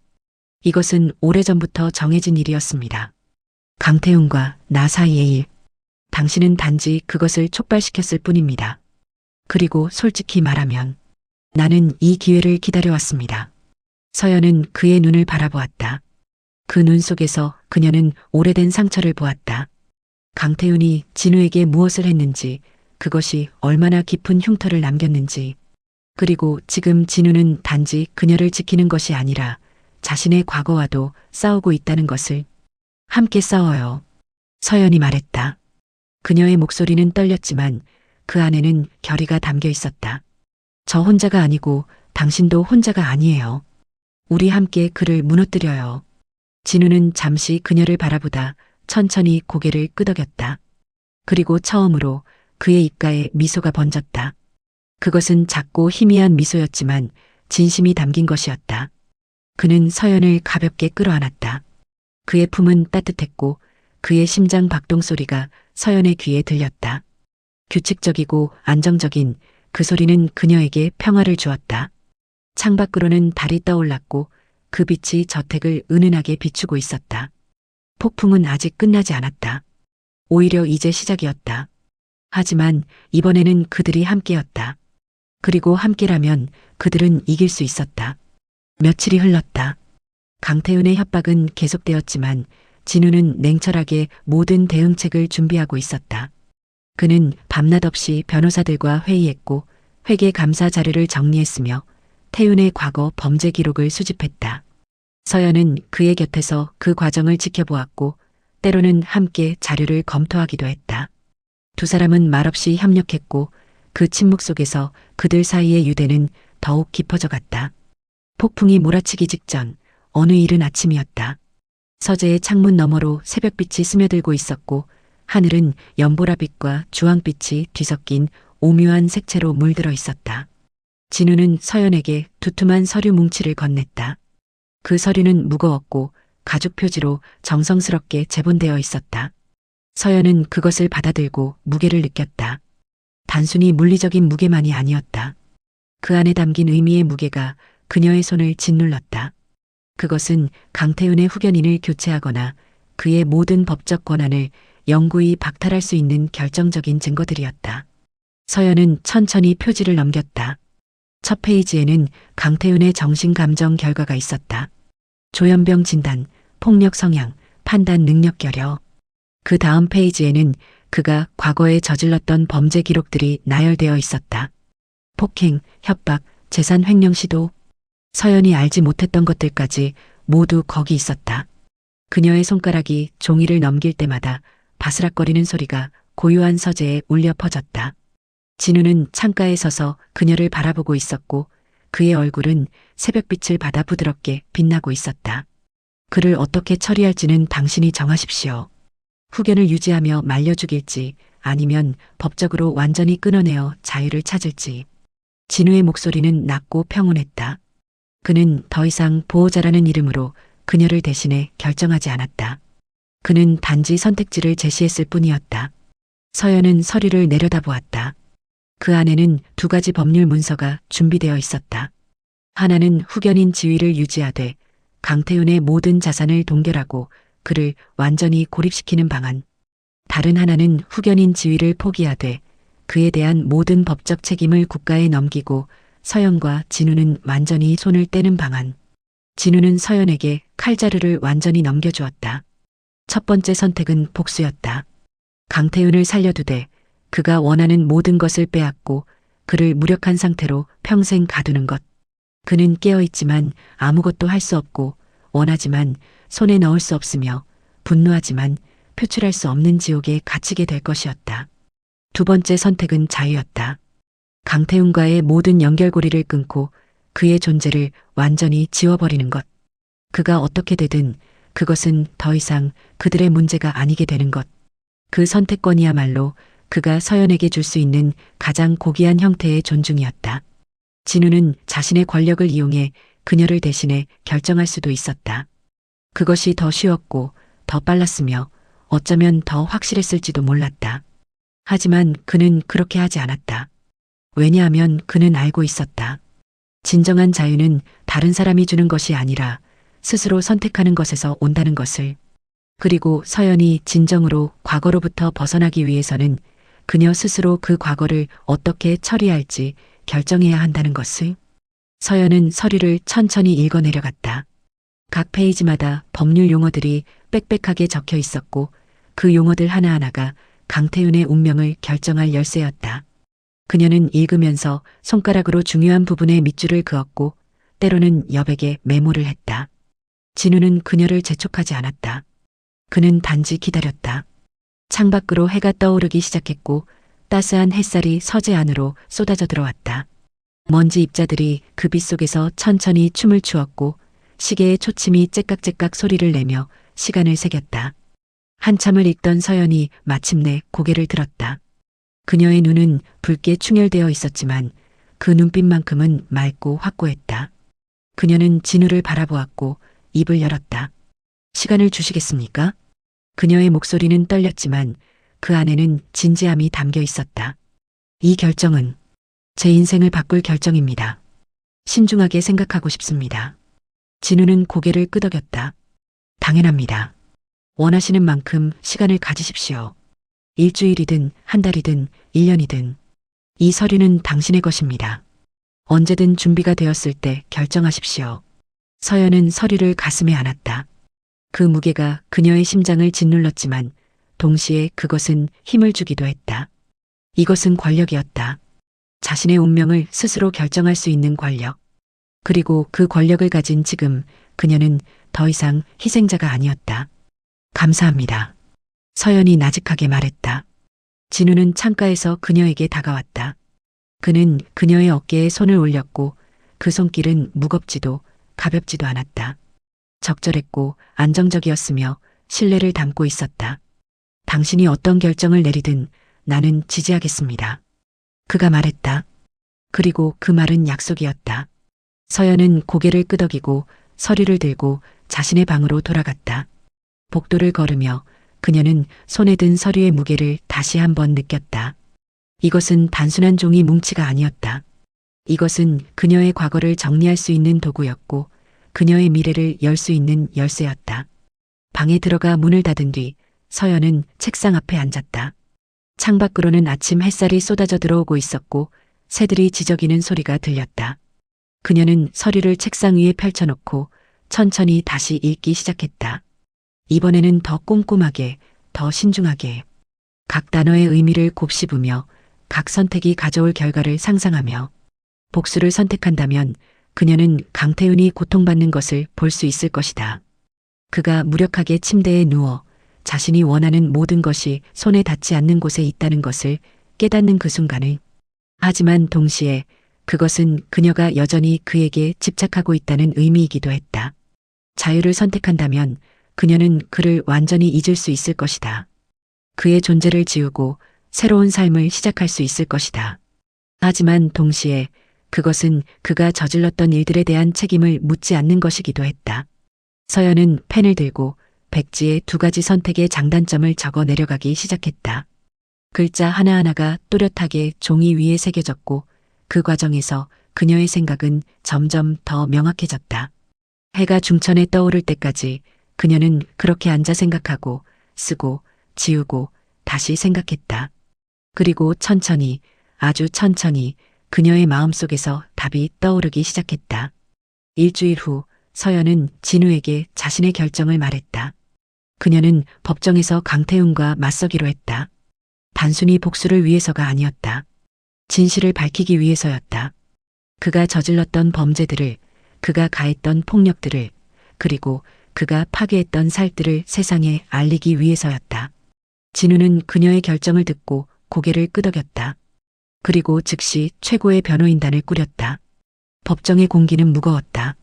이것은 오래전부터 정해진 일이었습니다. 강태훈과 나 사이의 일. 당신은 단지 그것을 촉발시켰을 뿐입니다. 그리고 솔직히 말하면 나는 이 기회를 기다려왔습니다. 서연은 그의 눈을 바라보았다. 그 눈 속에서 그녀는 오래된 상처를 보았다. 강태훈이 진우에게 무엇을 했는지, 그것이 얼마나 깊은 흉터를 남겼는지. 그리고 지금 진우는 단지 그녀를 지키는 것이 아니라 자신의 과거와도 싸우고 있다는 것을. 함께 싸워요. 서연이 말했다. 그녀의 목소리는 떨렸지만 그 안에는 결의가 담겨 있었다. 저 혼자가 아니고 당신도 혼자가 아니에요. 우리 함께 그를 무너뜨려요. 진우는 잠시 그녀를 바라보다 천천히 고개를 끄덕였다. 그리고 처음으로 그의 입가에 미소가 번졌다. 그것은 작고 희미한 미소였지만 진심이 담긴 것이었다. 그는 서연을 가볍게 끌어안았다. 그의 품은 따뜻했고 그의 심장 박동 소리가 서연의 귀에 들렸다. 규칙적이고 안정적인 그 소리는 그녀에게 평화를 주었다. 창밖으로는 달이 떠올랐고 그 빛이 저택을 은은하게 비추고 있었다. 폭풍은 아직 끝나지 않았다. 오히려 이제 시작이었다. 하지만 이번에는 그들이 함께였다. 그리고 함께라면 그들은 이길 수 있었다. 며칠이 흘렀다. 강태윤의 협박은 계속되었지만 진우는 냉철하게 모든 대응책을 준비하고 있었다. 그는 밤낮 없이 변호사들과 회의했고 회계 감사 자료를 정리했으며 태윤의 과거 범죄 기록을 수집했다. 서연은 그의 곁에서 그 과정을 지켜보았고 때로는 함께 자료를 검토하기도 했다. 두 사람은 말없이 협력했고 그 침묵 속에서 그들 사이의 유대는 더욱 깊어져 갔다. 폭풍이 몰아치기 직전 어느 이른 아침이었다. 서재의 창문 너머로 새벽빛이 스며들고 있었고 하늘은 연보라빛과 주황빛이 뒤섞인 오묘한 색채로 물들어 있었다. 진우는 서연에게 두툼한 서류 뭉치를 건넸다. 그 서류는 무거웠고 가죽 표지로 정성스럽게 제본되어 있었다. 서연은 그것을 받아들고 무게를 느꼈다. 단순히 물리적인 무게만이 아니었다. 그 안에 담긴 의미의 무게가 그녀의 손을 짓눌렀다. 그것은 강태윤의 후견인을 교체하거나 그의 모든 법적 권한을 영구히 박탈할 수 있는 결정적인 증거들이었다. 서연은 천천히 표지를 넘겼다. 첫 페이지에는 강태윤의 정신감정 결과가 있었다. 조현병 진단, 폭력 성향, 판단 능력 결여. 그 다음 페이지에는 그가 과거에 저질렀던 범죄 기록들이 나열되어 있었다. 폭행, 협박, 재산 횡령 시도. 서연이 알지 못했던 것들까지 모두 거기 있었다. 그녀의 손가락이 종이를 넘길 때마다 바스락거리는 소리가 고요한 서재에 울려 퍼졌다. 진우는 창가에 서서 그녀를 바라보고 있었고 그의 얼굴은 새벽빛을 받아 부드럽게 빛나고 있었다. 그를 어떻게 처리할지는 당신이 정하십시오. 후견을 유지하며 말려 죽일지 아니면 법적으로 완전히 끊어내어 자유를 찾을지. 진우의 목소리는 낮고 평온했다. 그는 더 이상 보호자라는 이름으로 그녀를 대신해 결정하지 않았다. 그는 단지 선택지를 제시했을 뿐이었다. 서연은 서류를 내려다보았다. 그 안에는 두 가지 법률 문서가 준비되어 있었다. 하나는 후견인 지위를 유지하되 강태윤의 모든 자산을 동결하고 그를 완전히 고립시키는 방안. 다른 하나는 후견인 지위를 포기하되 그에 대한 모든 법적 책임을 국가에 넘기고 서연과 진우는 완전히 손을 떼는 방안. 진우는 서연에게 칼자루를 완전히 넘겨주었다. 첫 번째 선택은 복수였다. 강태윤을 살려두되 그가 원하는 모든 것을 빼앗고 그를 무력한 상태로 평생 가두는 것. 그는 깨어있지만 아무것도 할 수 없고 원하지만 손에 넣을 수 없으며 분노하지만 표출할 수 없는 지옥에 갇히게 될 것이었다. 두 번째 선택은 자유였다. 강태윤과의 모든 연결고리를 끊고 그의 존재를 완전히 지워버리는 것. 그가 어떻게 되든 그것은 더 이상 그들의 문제가 아니게 되는 것. 그 선택권이야말로 그가 서연에게 줄 수 있는 가장 고귀한 형태의 존중이었다. 진우는 자신의 권력을 이용해 그녀를 대신해 결정할 수도 있었다. 그것이 더 쉬웠고 더 빨랐으며 어쩌면 더 확실했을지도 몰랐다. 하지만 그는 그렇게 하지 않았다. 왜냐하면 그는 알고 있었다. 진정한 자유는 다른 사람이 주는 것이 아니라 스스로 선택하는 것에서 온다는 것을. 그리고 서연이 진정으로 과거로부터 벗어나기 위해서는 그녀 스스로 그 과거를 어떻게 처리할지 결정해야 한다는 것을. 서연은 서류를 천천히 읽어내려갔다. 각 페이지마다 법률 용어들이 빽빽하게 적혀 있었고 그 용어들 하나하나가 강태윤의 운명을 결정할 열쇠였다. 그녀는 읽으면서 손가락으로 중요한 부분에 밑줄을 그었고 때로는 여백에 메모를 했다. 진우는 그녀를 재촉하지 않았다. 그는 단지 기다렸다. 창밖으로 해가 떠오르기 시작했고 따스한 햇살이 서재 안으로 쏟아져 들어왔다. 먼지 입자들이 그 빛 속에서 천천히 춤을 추었고 시계의 초침이 째깍째깍 소리를 내며 시간을 새겼다. 한참을 읽던 서연이 마침내 고개를 들었다. 그녀의 눈은 붉게 충혈되어 있었지만 그 눈빛만큼은 맑고 확고했다. 그녀는 진우를 바라보았고 입을 열었다. 시간을 주시겠습니까? 그녀의 목소리는 떨렸지만 그 안에는 진지함이 담겨 있었다. 이 결정은 제 인생을 바꿀 결정입니다. 신중하게 생각하고 싶습니다. 진우는 고개를 끄덕였다. 당연합니다. 원하시는 만큼 시간을 가지십시오. 일주일이든 한 달이든 1년이든 이 서류는 당신의 것입니다. 언제든 준비가 되었을 때 결정하십시오. 서연은 서류를 가슴에 안았다. 그 무게가 그녀의 심장을 짓눌렀지만 동시에 그것은 힘을 주기도 했다. 이것은 권력이었다. 자신의 운명을 스스로 결정할 수 있는 권력. 그리고 그 권력을 가진 지금 그녀는 더 이상 희생자가 아니었다. 감사합니다. 서연이 나직하게 말했다. 진우는 창가에서 그녀에게 다가왔다. 그는 그녀의 어깨에 손을 올렸고 그 손길은 무겁지도 가볍지도 않았다. 적절했고 안정적이었으며 신뢰를 담고 있었다. 당신이 어떤 결정을 내리든 나는 지지하겠습니다. 그가 말했다. 그리고 그 말은 약속이었다. 서연은 고개를 끄덕이고 서류를 들고 자신의 방으로 돌아갔다. 복도를 걸으며 그녀는 손에 든 서류의 무게를 다시 한번 느꼈다. 이것은 단순한 종이 뭉치가 아니었다. 이것은 그녀의 과거를 정리할 수 있는 도구였고 그녀의 미래를 열 수 있는 열쇠였다. 방에 들어가 문을 닫은 뒤 서연은 책상 앞에 앉았다. 창밖으로는 아침 햇살이 쏟아져 들어오고 있었고 새들이 지저귀는 소리가 들렸다. 그녀는 서류를 책상 위에 펼쳐놓고 천천히 다시 읽기 시작했다. 이번에는 더 꼼꼼하게, 더 신중하게, 각 단어의 의미를 곱씹으며 각 선택이 가져올 결과를 상상하며 복수를 선택한다면 그녀는 강태윤이 고통받는 것을 볼 수 있을 것이다. 그가 무력하게 침대에 누워 자신이 원하는 모든 것이 손에 닿지 않는 곳에 있다는 것을 깨닫는 그 순간을. 하지만 동시에 그것은 그녀가 여전히 그에게 집착하고 있다는 의미이기도 했다. 자유를 선택한다면 그녀는 그를 완전히 잊을 수 있을 것이다. 그의 존재를 지우고 새로운 삶을 시작할 수 있을 것이다. 하지만 동시에 그것은 그가 저질렀던 일들에 대한 책임을 묻지 않는 것이기도 했다. 서연은 펜을 들고 백지에 2가지 선택의 장단점을 적어 내려가기 시작했다. 글자 하나하나가 또렷하게 종이 위에 새겨졌고 그 과정에서 그녀의 생각은 점점 더 명확해졌다. 해가 중천에 떠오를 때까지 그녀는 그렇게 앉아 생각하고 쓰고 지우고 다시 생각했다. 그리고 천천히, 아주 천천히 그녀의 마음속에서 답이 떠오르기 시작했다. 일주일 후 서연은 진우에게 자신의 결정을 말했다. 그녀는 법정에서 강태훈과 맞서기로 했다. 단순히 복수를 위해서가 아니었다. 진실을 밝히기 위해서였다. 그가 저질렀던 범죄들을, 그가 가했던 폭력들을, 그리고 그가 파괴했던 살들을 세상에 알리기 위해서였다. 진우는 그녀의 결정을 듣고 고개를 끄덕였다. 그리고 즉시 최고의 변호인단을 꾸렸다. 법정의 공기는 무거웠다.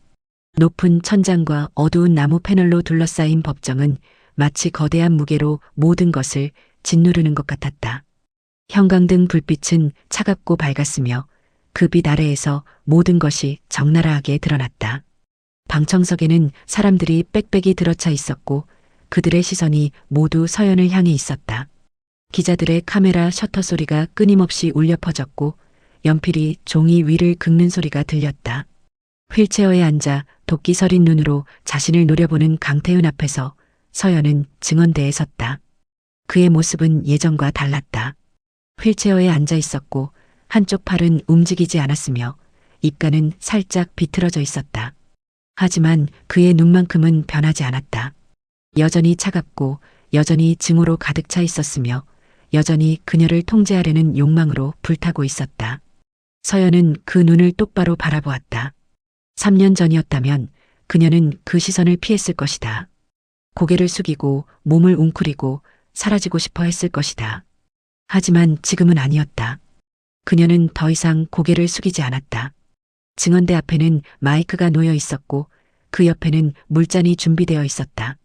높은 천장과 어두운 나무 패널로 둘러싸인 법정은 마치 거대한 무게로 모든 것을 짓누르는 것 같았다. 형광등 불빛은 차갑고 밝았으며 그 빛 아래에서 모든 것이 적나라하게 드러났다. 방청석에는 사람들이 빽빽이 들어차 있었고 그들의 시선이 모두 서연을 향해 있었다. 기자들의 카메라 셔터 소리가 끊임없이 울려 퍼졌고 연필이 종이 위를 긁는 소리가 들렸다. 휠체어에 앉아 도끼 서린 눈으로 자신을 노려보는 강태훈 앞에서 서연은 증언대에 섰다. 그의 모습은 예전과 달랐다. 휠체어에 앉아 있었고 한쪽 팔은 움직이지 않았으며 입가는 살짝 비틀어져 있었다. 하지만 그의 눈만큼은 변하지 않았다. 여전히 차갑고 여전히 증오로 가득 차 있었으며 여전히 그녀를 통제하려는 욕망으로 불타고 있었다. 서연은 그 눈을 똑바로 바라보았다. 3년 전이었다면 그녀는 그 시선을 피했을 것이다. 고개를 숙이고 몸을 웅크리고 사라지고 싶어 했을 것이다. 하지만 지금은 아니었다. 그녀는 더 이상 고개를 숙이지 않았다. 증언대 앞에는 마이크가 놓여 있었고 그 옆에는 물잔이 준비되어 있었다.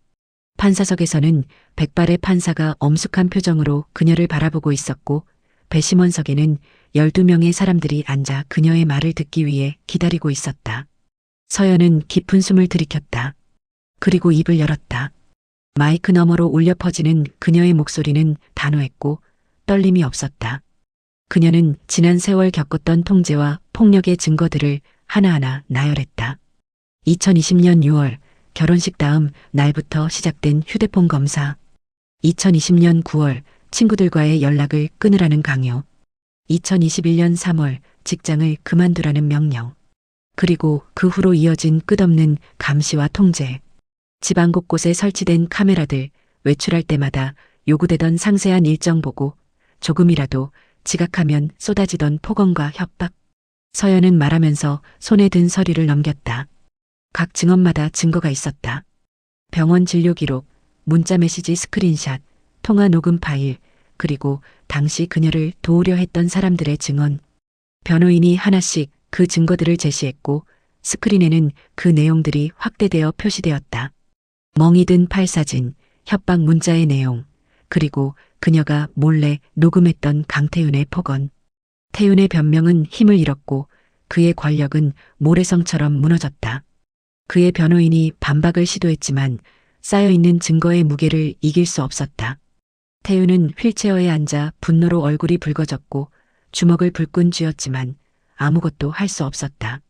판사석에서는 백발의 판사가 엄숙한 표정으로 그녀를 바라보고 있었고 배심원석에는 12명의 사람들이 앉아 그녀의 말을 듣기 위해 기다리고 있었다. 서연은 깊은 숨을 들이켰다. 그리고 입을 열었다. 마이크 너머로 울려 퍼지는 그녀의 목소리는 단호했고 떨림이 없었다. 그녀는 지난 세월 겪었던 통제와 폭력의 증거들을 하나하나 나열했다. 2020년 6월 결혼식 다음 날부터 시작된 휴대폰 검사. 2020년 9월 친구들과의 연락을 끊으라는 강요. 2021년 3월 직장을 그만두라는 명령. 그리고 그 후로 이어진 끝없는 감시와 통제. 집안 곳곳에 설치된 카메라들, 외출할 때마다 요구되던 상세한 일정 보고 조금이라도 지각하면 쏟아지던 폭언과 협박. 서연은 말하면서 손에 든 서류를 넘겼다. 각 증언마다 증거가 있었다. 병원 진료 기록, 문자 메시지 스크린샷, 통화 녹음 파일, 그리고 당시 그녀를 도우려 했던 사람들의 증언. 변호인이 하나씩 그 증거들을 제시했고 스크린에는 그 내용들이 확대되어 표시되었다. 멍이 든 팔사진, 협박 문자의 내용, 그리고 그녀가 몰래 녹음했던 강태윤의 폭언. 태윤의 변명은 힘을 잃었고 그의 권력은 모래성처럼 무너졌다. 그의 변호인이 반박을 시도했지만 쌓여있는 증거의 무게를 이길 수 없었다. 태윤은 휠체어에 앉아 분노로 얼굴이 붉어졌고 주먹을 불끈 쥐었지만 아무것도 할 수 없었다.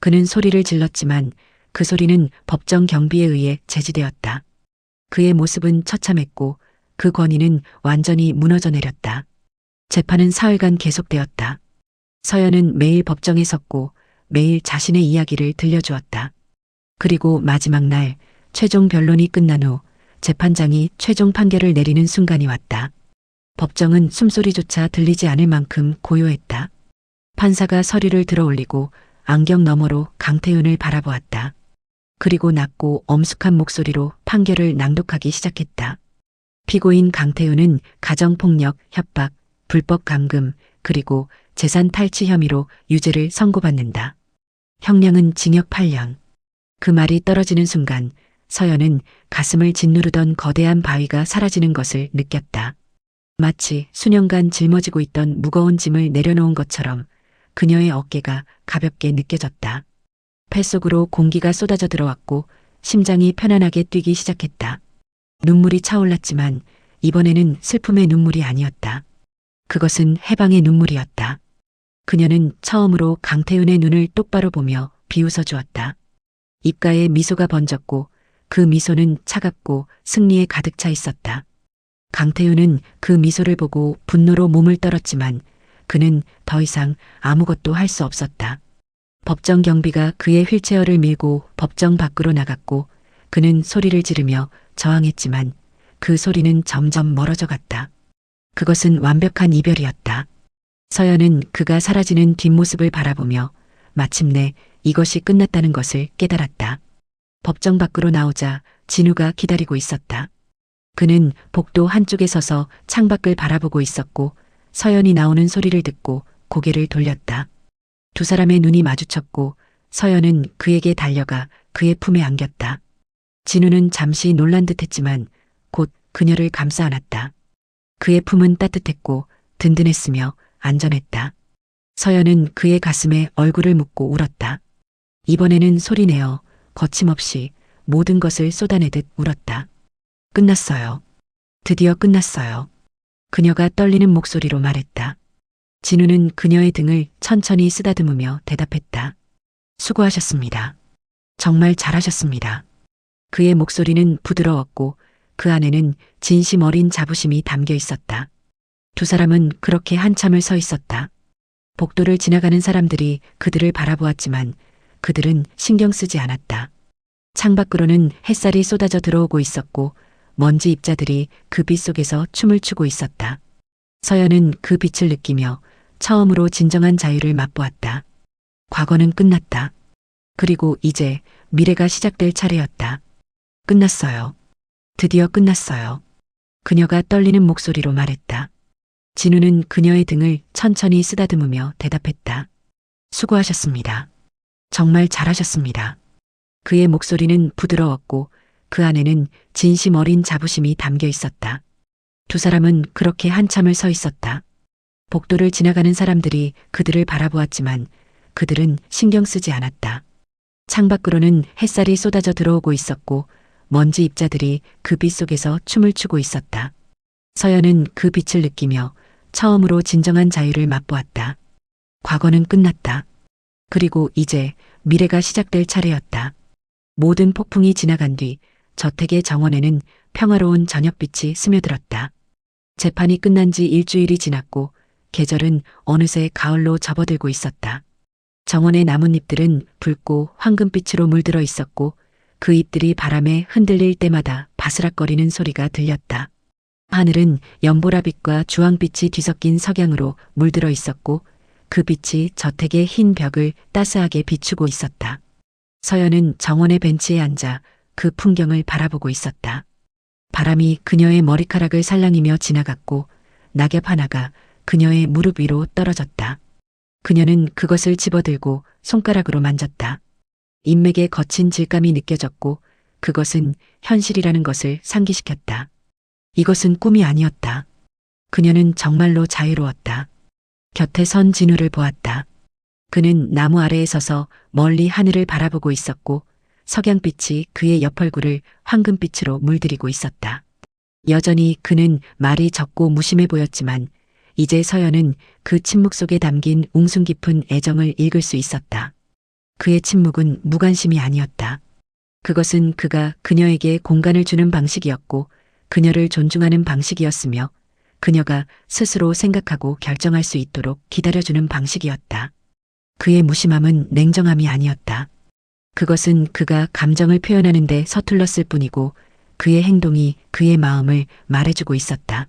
그는 소리를 질렀지만 그 소리는 법정 경비에 의해 제지되었다. 그의 모습은 처참했고 그 권위는 완전히 무너져 내렸다. 재판은 사흘간 계속되었다. 서연은 매일 법정에 섰고 매일 자신의 이야기를 들려주었다. 그리고 마지막 날 최종 변론이 끝난 후 재판장이 최종 판결을 내리는 순간이 왔다. 법정은 숨소리조차 들리지 않을 만큼 고요했다. 판사가 서류를 들어 올리고 안경 너머로 강태윤을 바라보았다. 그리고 낮고 엄숙한 목소리로 판결을 낭독하기 시작했다. 피고인 강태윤은 가정폭력, 협박, 불법 감금, 그리고 재산 탈취 혐의로 유죄를 선고받는다. 형량은 징역 8년. 그 말이 떨어지는 순간 서연은 가슴을 짓누르던 거대한 바위가 사라지는 것을 느꼈다. 마치 수년간 짊어지고 있던 무거운 짐을 내려놓은 것처럼 그녀의 어깨가 가볍게 느껴졌다. 뱃속으로 공기가 쏟아져 들어왔고 심장이 편안하게 뛰기 시작했다. 눈물이 차올랐지만 이번에는 슬픔의 눈물이 아니었다. 그것은 해방의 눈물이었다. 그녀는 처음으로 강태윤의 눈을 똑바로 보며 비웃어 주었다. 입가에 미소가 번졌고 그 미소는 차갑고 승리에 가득 차 있었다. 강태윤은 그 미소를 보고 분노로 몸을 떨었지만 그는 더 이상 아무것도 할 수 없었다. 법정 경비가 그의 휠체어를 밀고 법정 밖으로 나갔고 그는 소리를 지르며 저항했지만 그 소리는 점점 멀어져 갔다. 그것은 완벽한 이별이었다. 서연은 그가 사라지는 뒷모습을 바라보며 마침내 이것이 끝났다는 것을 깨달았다. 법정 밖으로 나오자 진우가 기다리고 있었다. 그는 복도 한쪽에 서서 창밖을 바라보고 있었고 서연이 나오는 소리를 듣고 고개를 돌렸다. 두 사람의 눈이 마주쳤고 서연은 그에게 달려가 그의 품에 안겼다. 진우는 잠시 놀란 듯했지만 곧 그녀를 감싸 안았다. 그의 품은 따뜻했고 든든했으며 안전했다. 서연은 그의 가슴에 얼굴을 묻고 울었다. 이번에는 소리내어 거침없이 모든 것을 쏟아내듯 울었다. 끝났어요. 드디어 끝났어요. 그녀가 떨리는 목소리로 말했다. 진우는 그녀의 등을 천천히 쓰다듬으며 대답했다. 수고하셨습니다. 정말 잘하셨습니다. 그의 목소리는 부드러웠고 그 안에는 진심 어린 자부심이 담겨 있었다. 두 사람은 그렇게 한참을 서 있었다. 복도를 지나가는 사람들이 그들을 바라보았지만 그들은 신경 쓰지 않았다. 창밖으로는 햇살이 쏟아져 들어오고 있었고 먼지 입자들이 그 빛 속에서 춤을 추고 있었다. 서연은 그 빛을 느끼며 처음으로 진정한 자유를 맛보았다. 과거는 끝났다. 그리고 이제 미래가 시작될 차례였다. 끝났어요. 드디어 끝났어요. 그녀가 떨리는 목소리로 말했다. 진우는 그녀의 등을 천천히 쓰다듬으며 대답했다. 수고하셨습니다. 정말 잘하셨습니다. 그의 목소리는 부드러웠고 그 안에는 진심 어린 자부심이 담겨 있었다. 두 사람은 그렇게 한참을 서 있었다. 복도를 지나가는 사람들이 그들을 바라보았지만 그들은 신경 쓰지 않았다. 창밖으로는 햇살이 쏟아져 들어오고 있었고 먼지 입자들이 그 빛 속에서 춤을 추고 있었다. 서연은 그 빛을 느끼며 처음으로 진정한 자유를 맛보았다. 과거는 끝났다. 그리고 이제 미래가 시작될 차례였다. 모든 폭풍이 지나간 뒤 저택의 정원에는 평화로운 저녁빛이 스며들었다. 재판이 끝난 지 일주일이 지났고 계절은 어느새 가을로 접어들고 있었다. 정원의 나뭇잎들은 붉고 황금빛으로 물들어 있었고 그 잎들이 바람에 흔들릴 때마다 바스락거리는 소리가 들렸다. 하늘은 연보라빛과 주황빛이 뒤섞인 석양으로 물들어 있었고 그 빛이 저택의 흰 벽을 따스하게 비추고 있었다. 서연은 정원의 벤치에 앉아 그 풍경을 바라보고 있었다. 바람이 그녀의 머리카락을 살랑이며 지나갔고 낙엽 하나가 그녀의 무릎 위로 떨어졌다. 그녀는 그것을 집어들고 손가락으로 만졌다. 인맥에 거친 질감이 느껴졌고 그것은 현실이라는 것을 상기시켰다. 이것은 꿈이 아니었다. 그녀는 정말로 자유로웠다. 곁에 선 진우를 보았다. 그는 나무 아래에 서서 멀리 하늘을 바라보고 있었고 석양빛이 그의 옆 얼굴을 황금빛으로 물들이고 있었다. 여전히 그는 말이 적고 무심해 보였지만 이제 서연은 그 침묵 속에 담긴 웅숭 깊은 애정을 읽을 수 있었다. 그의 침묵은 무관심이 아니었다. 그것은 그가 그녀에게 공간을 주는 방식이었고 그녀를 존중하는 방식이었으며 그녀가 스스로 생각하고 결정할 수 있도록 기다려주는 방식이었다. 그의 무심함은 냉정함이 아니었다. 그것은 그가 감정을 표현하는 데 서툴렀을 뿐이고 그의 행동이 그의 마음을 말해주고 있었다.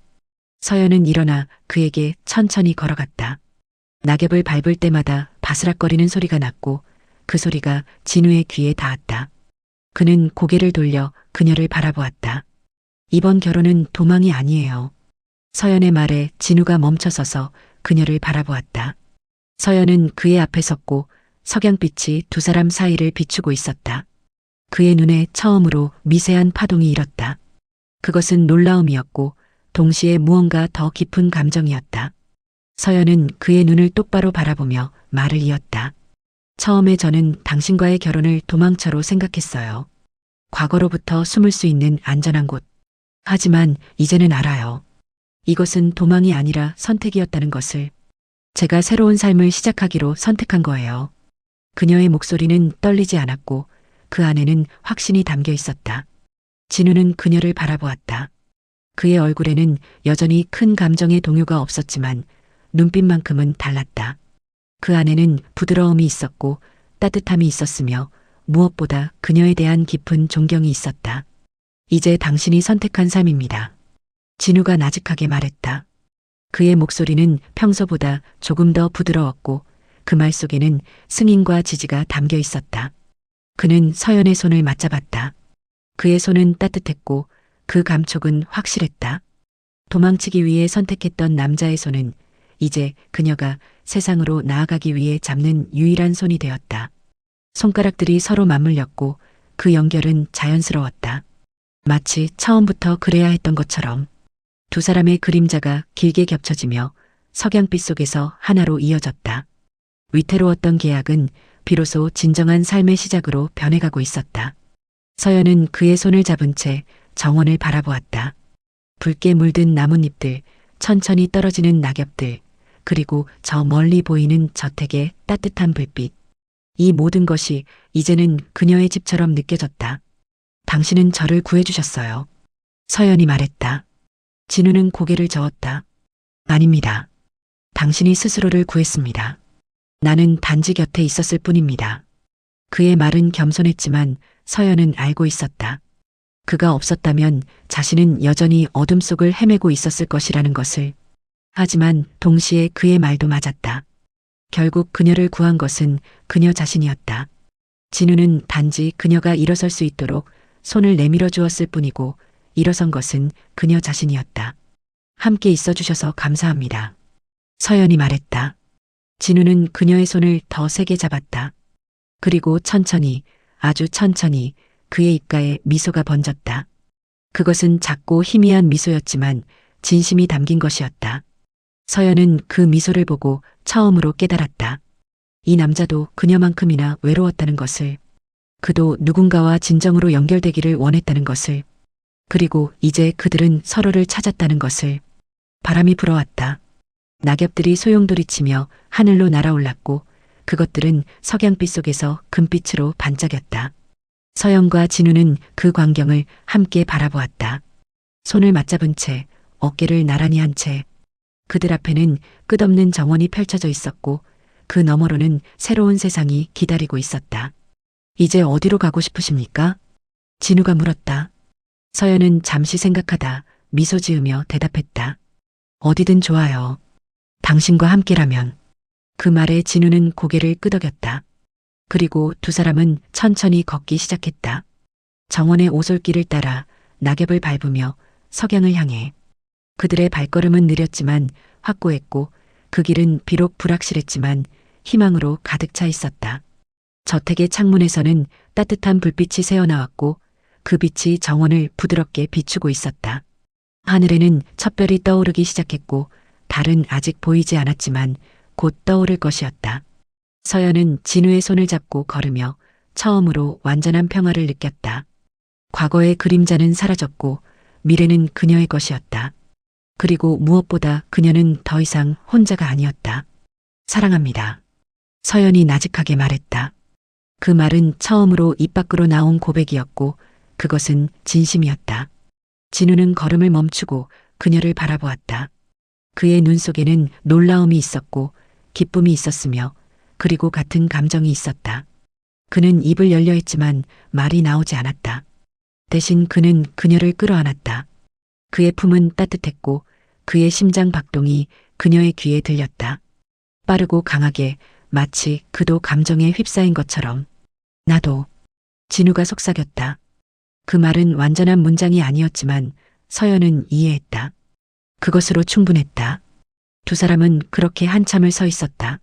서연은 일어나 그에게 천천히 걸어갔다. 낙엽을 밟을 때마다 바스락거리는 소리가 났고 그 소리가 진우의 귀에 닿았다. 그는 고개를 돌려 그녀를 바라보았다. 이번 결혼은 도망이 아니에요. 서연의 말에 진우가 멈춰서서 그녀를 바라보았다. 서연은 그의 앞에 섰고 석양빛이 두 사람 사이를 비추고 있었다. 그의 눈에 처음으로 미세한 파동이 일었다. 그것은 놀라움이었고 동시에 무언가 더 깊은 감정이었다. 서연은 그의 눈을 똑바로 바라보며 말을 이었다. 처음에 저는 당신과의 결혼을 도망쳐로 생각했어요. 과거로부터 숨을 수 있는 안전한 곳. 하지만 이제는 알아요. 이것은 도망이 아니라 선택이었다는 것을. 제가 새로운 삶을 시작하기로 선택한 거예요. 그녀의 목소리는 떨리지 않았고 그 안에는 확신이 담겨 있었다. 진우는 그녀를 바라보았다. 그의 얼굴에는 여전히 큰 감정의 동요가 없었지만 눈빛만큼은 달랐다. 그 안에는 부드러움이 있었고 따뜻함이 있었으며 무엇보다 그녀에 대한 깊은 존경이 있었다. 이제 당신이 선택한 삶입니다. 진우가 나직하게 말했다. 그의 목소리는 평소보다 조금 더 부드러웠고 그 말 속에는 승인과 지지가 담겨 있었다. 그는 서연의 손을 맞잡았다. 그의 손은 따뜻했고 그 감촉은 확실했다. 도망치기 위해 선택했던 남자의 손은 이제 그녀가 세상으로 나아가기 위해 잡는 유일한 손이 되었다. 손가락들이 서로 맞물렸고 그 연결은 자연스러웠다. 마치 처음부터 그래야 했던 것처럼 두 사람의 그림자가 길게 겹쳐지며 석양빛 속에서 하나로 이어졌다. 위태로웠던 계약은 비로소 진정한 삶의 시작으로 변해가고 있었다. 서연은 그의 손을 잡은 채 정원을 바라보았다. 붉게 물든 나뭇잎들, 천천히 떨어지는 낙엽들, 그리고 저 멀리 보이는 저택의 따뜻한 불빛. 이 모든 것이 이제는 그녀의 집처럼 느껴졌다. 당신은 저를 구해주셨어요. 서연이 말했다. 진우는 고개를 저었다. 아닙니다. 당신이 스스로를 구했습니다. 나는 단지 곁에 있었을 뿐입니다. 그의 말은 겸손했지만 서연은 알고 있었다. 그가 없었다면 자신은 여전히 어둠 속을 헤매고 있었을 것이라는 것을. 하지만 동시에 그의 말도 맞았다. 결국 그녀를 구한 것은 그녀 자신이었다. 진우는 단지 그녀가 일어설 수 있도록 손을 내밀어 주었을 뿐이고 일어선 것은 그녀 자신이었다. 함께 있어 주셔서 감사합니다. 서연이 말했다. 진우는 그녀의 손을 더 세게 잡았다. 그리고 천천히, 아주 천천히 그의 입가에 미소가 번졌다. 그것은 작고 희미한 미소였지만 진심이 담긴 것이었다. 서연은 그 미소를 보고 처음으로 깨달았다. 이 남자도 그녀만큼이나 외로웠다는 것을, 그도 누군가와 진정으로 연결되기를 원했다는 것을, 그리고 이제 그들은 서로를 찾았다는 것을. 바람이 불어왔다. 낙엽들이 소용돌이치며 하늘로 날아올랐고 그것들은 석양빛 속에서 금빛으로 반짝였다. 서연과 진우는 그 광경을 함께 바라보았다. 손을 맞잡은 채, 어깨를 나란히 한 채. 그들 앞에는 끝없는 정원이 펼쳐져 있었고 그 너머로는 새로운 세상이 기다리고 있었다. 이제 어디로 가고 싶으십니까? 진우가 물었다. 서연은 잠시 생각하다 미소 지으며 대답했다. 어디든 좋아요. 당신과 함께라면. 그 말에 진우는 고개를 끄덕였다. 그리고 두 사람은 천천히 걷기 시작했다. 정원의 오솔길을 따라 낙엽을 밟으며 석양을 향해. 그들의 발걸음은 느렸지만 확고했고 그 길은 비록 불확실했지만 희망으로 가득 차 있었다. 저택의 창문에서는 따뜻한 불빛이 새어나왔고 그 빛이 정원을 부드럽게 비추고 있었다. 하늘에는 첫별이 떠오르기 시작했고 달은 아직 보이지 않았지만 곧 떠오를 것이었다. 서연은 진우의 손을 잡고 걸으며 처음으로 완전한 평화를 느꼈다. 과거의 그림자는 사라졌고 미래는 그녀의 것이었다. 그리고 무엇보다 그녀는 더 이상 혼자가 아니었다. 사랑합니다. 서연이 나직하게 말했다. 그 말은 처음으로 입 밖으로 나온 고백이었고 그것은 진심이었다. 진우는 걸음을 멈추고 그녀를 바라보았다. 그의 눈 속에는 놀라움이 있었고 기쁨이 있었으며 그리고 같은 감정이 있었다. 그는 입을 열려 했지만 말이 나오지 않았다. 대신 그는 그녀를 끌어안았다. 그의 품은 따뜻했고 그의 심장 박동이 그녀의 귀에 들렸다. 빠르고 강하게 마치 그도 감정에 휩싸인 것처럼. 나도. 진우가 속삭였다. 그 말은 완전한 문장이 아니었지만 서연은 이해했다. 그것으로 충분했다. 두 사람은 그렇게 한참을 서 있었다.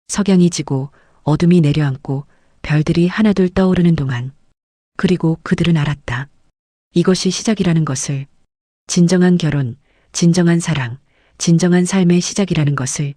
석양이 지고 어둠이 내려앉고 별들이 하나둘 떠오르는 동안. 그리고 그들은 알았다. 이것이 시작이라는 것을. 진정한 결혼, 진정한 사랑, 진정한 삶의 시작이라는 것을.